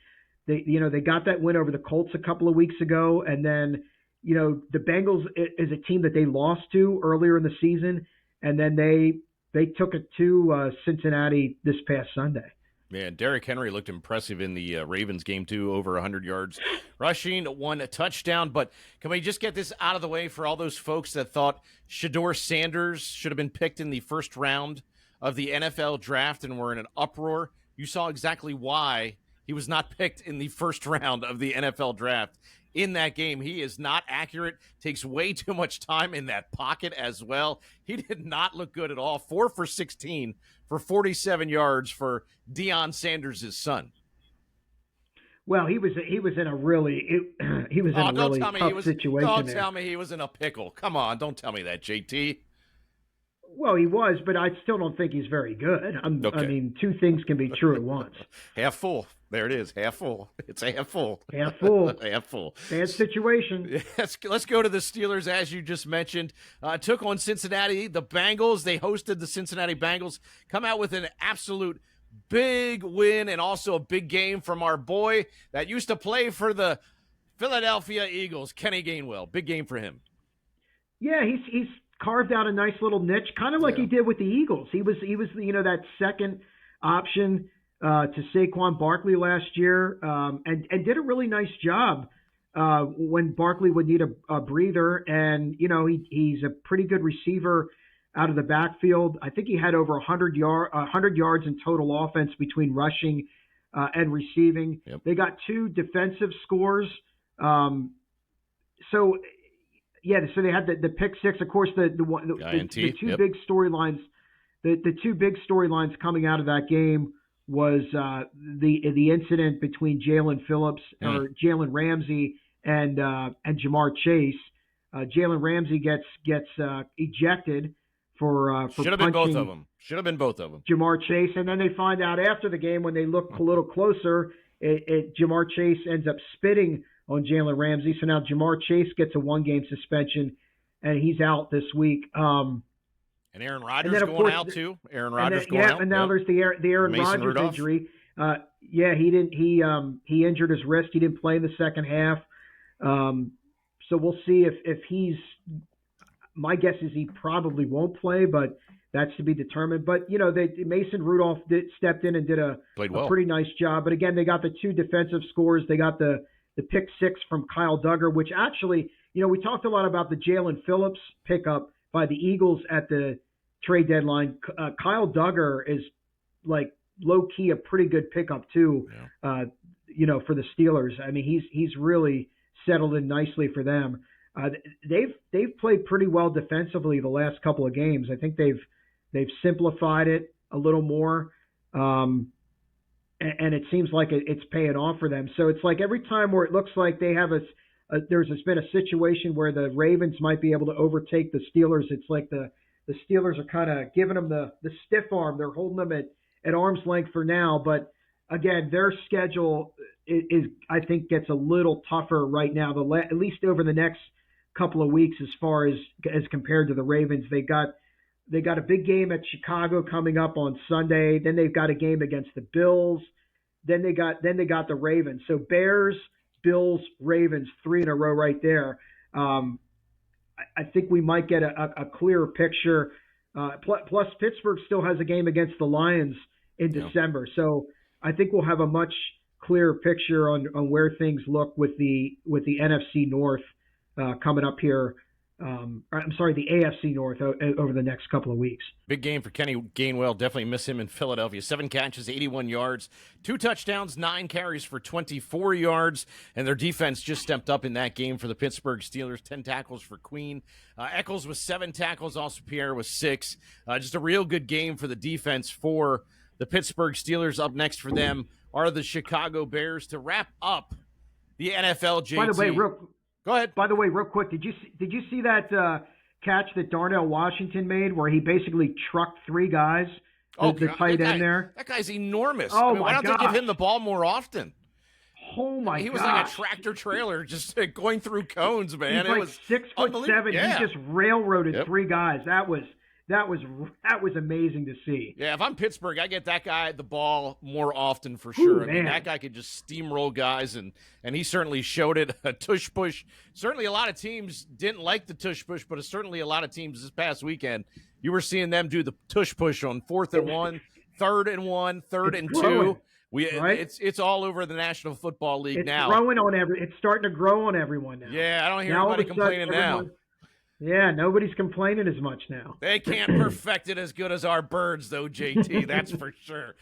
they got that win over the Colts a couple of weeks ago, and then the Bengals is a team that they lost to earlier in the season, and then they took it to Cincinnati this past Sunday. Man, Derrick Henry looked impressive in the Ravens game, too, over 100 yards rushing, 1 touchdown. But can we just get this out of the way for all those folks that thought Shedeur Sanders should have been picked in the first round of the NFL draft and were in an uproar? You saw exactly why he was not picked in the first round of the NFL draft. In that game, he is not accurate, takes way too much time in that pocket as well. He did not look good at all. 4 for 16 for 47 yards for Deion Sanders' son. Well, he was in a really tough situation. Don't tell me he was in a pickle. Come on, don't tell me that, JT. Well, he was, but I still don't think he's very good. Okay. I mean, 2 things can be true at once. Half full. There it is. Half full. It's a half full. Half full. Half full. Bad situation. Let's go to the Steelers, as you just mentioned. Took on Cincinnati. The Bengals, they hosted the Cincinnati Bengals. Come out with an absolute big win and also a big game from our boy that used to play for the Philadelphia Eagles, Kenny Gainwell. Big game for him. Yeah, he's carved out a nice little niche, kind of like he did with the Eagles. He was that second option to Saquon Barkley last year, and did a really nice job when Barkley would need a breather. And he's a pretty good receiver out of the backfield. I think he had over 100 yards in total offense between rushing and receiving. Yep. They got 2 defensive scores. So they had the pick 6. Of course, the 2 big storylines. The 2 big storylines coming out of that game was the incident between Jalen Ramsey and Jamar Chase. Jalen Ramsey gets ejected for should have been both of them. Should have been both of them. Jamar Chase, and then they find out after the game when they look a little closer, Jamar Chase ends up spitting on Jalen Ramsey. So now Jamar Chase gets a 1-game suspension, and he's out this week. And Aaron Rodgers going out too. Aaron Rodgers going out. And now there's the Aaron Mason Rodgers Rudolph injury. Yeah, he didn't. He injured his wrist. He didn't play in the second half. So we'll see if he's. My guess is he probably won't play, but that's to be determined. But Mason Rudolph stepped in and did a pretty nice job. But again, they got the 2 defensive scores. They got the pick 6 from Kyle Duggar, which actually, we talked a lot about the Jalen Phillips pickup by the Eagles at the trade deadline. Kyle Duggar is like low key a pretty good pickup too. Yeah. For the Steelers. I mean, he's really settled in nicely for them. They've played pretty well defensively the last couple of games. I think they've simplified it a little more, and it seems like it's paying off for them. So it's like every time where it looks like they have there's been a situation where the Ravens might be able to overtake the Steelers. It's like the Steelers are kind of giving them the stiff arm. They're holding them at arm's length for now. But again, their schedule is I think gets a little tougher right now. At least over the next couple of weeks, as far as compared to the Ravens, they got a big game at Chicago coming up on Sunday. Then they've got a game against the Bills. Then they got the Ravens. So Bears, Bills, Ravens, 3 in a row right there. I think we might get a clearer picture. Plus, Pittsburgh still has a game against the Lions in December. So I think we'll have a much clearer picture on where things look with the NFC North coming up here. The AFC North over the next couple of weeks. Big game for Kenny Gainwell. Definitely miss him in Philadelphia. 7 catches, 81 yards, 2 touchdowns, 9 carries for 24 yards. And their defense just stepped up in that game for the Pittsburgh Steelers. 10 tackles for Queen. Eccles with 7 tackles. Also Pierre with 6. Just a real good game for the defense for the Pittsburgh Steelers. Up next for them are the Chicago Bears to wrap up the NFL. JT. By the way, go ahead. By the way, real quick, did you see that catch that Darnell Washington made, where he basically trucked 3 guys? The tight end there. That guy's enormous. Oh, why don't they give him the ball more often? Oh my god! He was like a tractor trailer, just going through cones, man. He's like 6'7". Yeah. He just railroaded 3 guys. That was amazing to see. Yeah, if I'm Pittsburgh, I get that guy the ball more often for sure. Ooh, I mean, that guy could just steamroll guys, and he certainly showed it. A tush push. Certainly a lot of teams didn't like the tush push, but certainly a lot of teams this past weekend, you were seeing them do the tush push on 4th and 1, 3rd and 1, 3rd and 2. It's all over the National Football League now. It's starting to grow on everyone now. Yeah, I don't hear anybody complaining now. Yeah, nobody's complaining as much now. They can't perfect it as good as our birds, though, JT. That's for sure.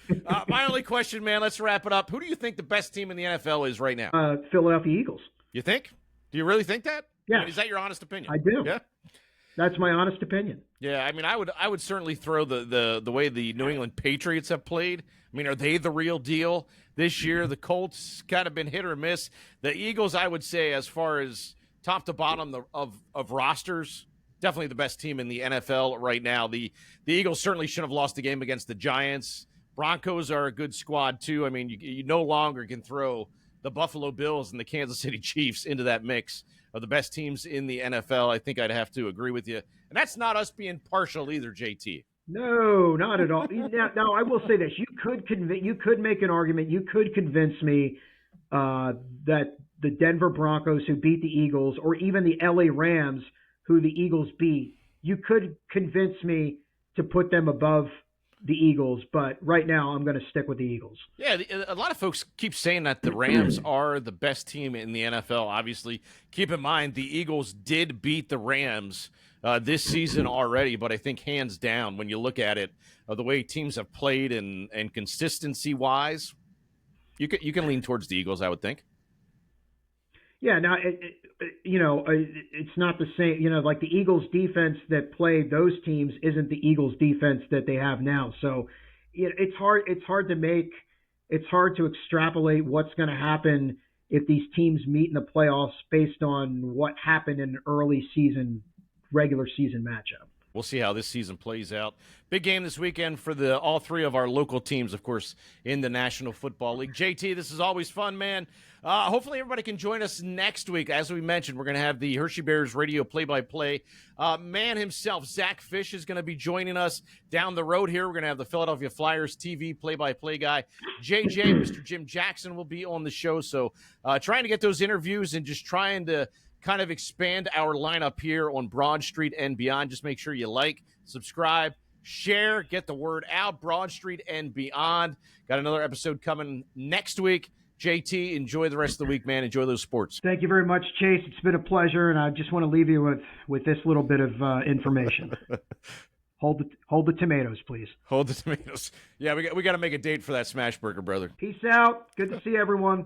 My only question, man, let's wrap it up. Who do you think the best team in the NFL is right now? Philadelphia Eagles. You think? Do you really think that? Yeah. I mean, is that your honest opinion? I do. Yeah. That's my honest opinion. Yeah, I mean, I would certainly throw the way the New England Patriots have played. I mean, are they the real deal this year? The Colts kind of been hit or miss. The Eagles, I would say, as far as top to bottom of rosters, definitely the best team in the NFL right now. The Eagles certainly should have lost the game against the Giants. Broncos are a good squad too. I mean, you no longer can throw the Buffalo Bills and the Kansas City Chiefs into that mix of the best teams in the NFL. I think I'd have to agree with you. And that's not us being partial either, JT. No, not at all. Now, I will say this. You could make an argument. You could convince me that the Denver Broncos, who beat the Eagles, or even the LA Rams, who the Eagles beat, you could convince me to put them above the Eagles, but right now I'm going to stick with the Eagles. Yeah, a lot of folks keep saying that the Rams are the best team in the NFL. Obviously, keep in mind the Eagles did beat the Rams this season already, but I think hands down, when you look at it, the way teams have played and consistency-wise, you can lean towards the Eagles, I would think. Yeah, now, it's not the same. Like the Eagles defense that played those teams isn't the Eagles defense that they have now. So it's hard to extrapolate what's going to happen if these teams meet in the playoffs based on what happened in an early season, regular season matchup. We'll see how this season plays out. Big game this weekend for all three of our local teams, of course, in the National Football League. JT, this is always fun, man. Hopefully everybody can join us next week. As we mentioned, we're going to have the Hershey Bears radio play-by-play. Man himself, Zach Fish, is going to be joining us down the road here. We're going to have the Philadelphia Flyers TV play-by-play guy. JJ, Mr. Jim Jackson, will be on the show. So trying to get those interviews and just trying to kind of expand our lineup here on Broad Street and beyond. Just make sure you like, subscribe, share, get the word out. Broad Street and beyond. Got another episode coming next week. JT, enjoy the rest of the week, man. Enjoy those sports. Thank you very much, Chase. It's been a pleasure, and I just want to leave you with this little bit of information. Hold the tomatoes, please. Hold the tomatoes. Yeah, we got to make a date for that smash burger, brother. Peace out. Good to see everyone.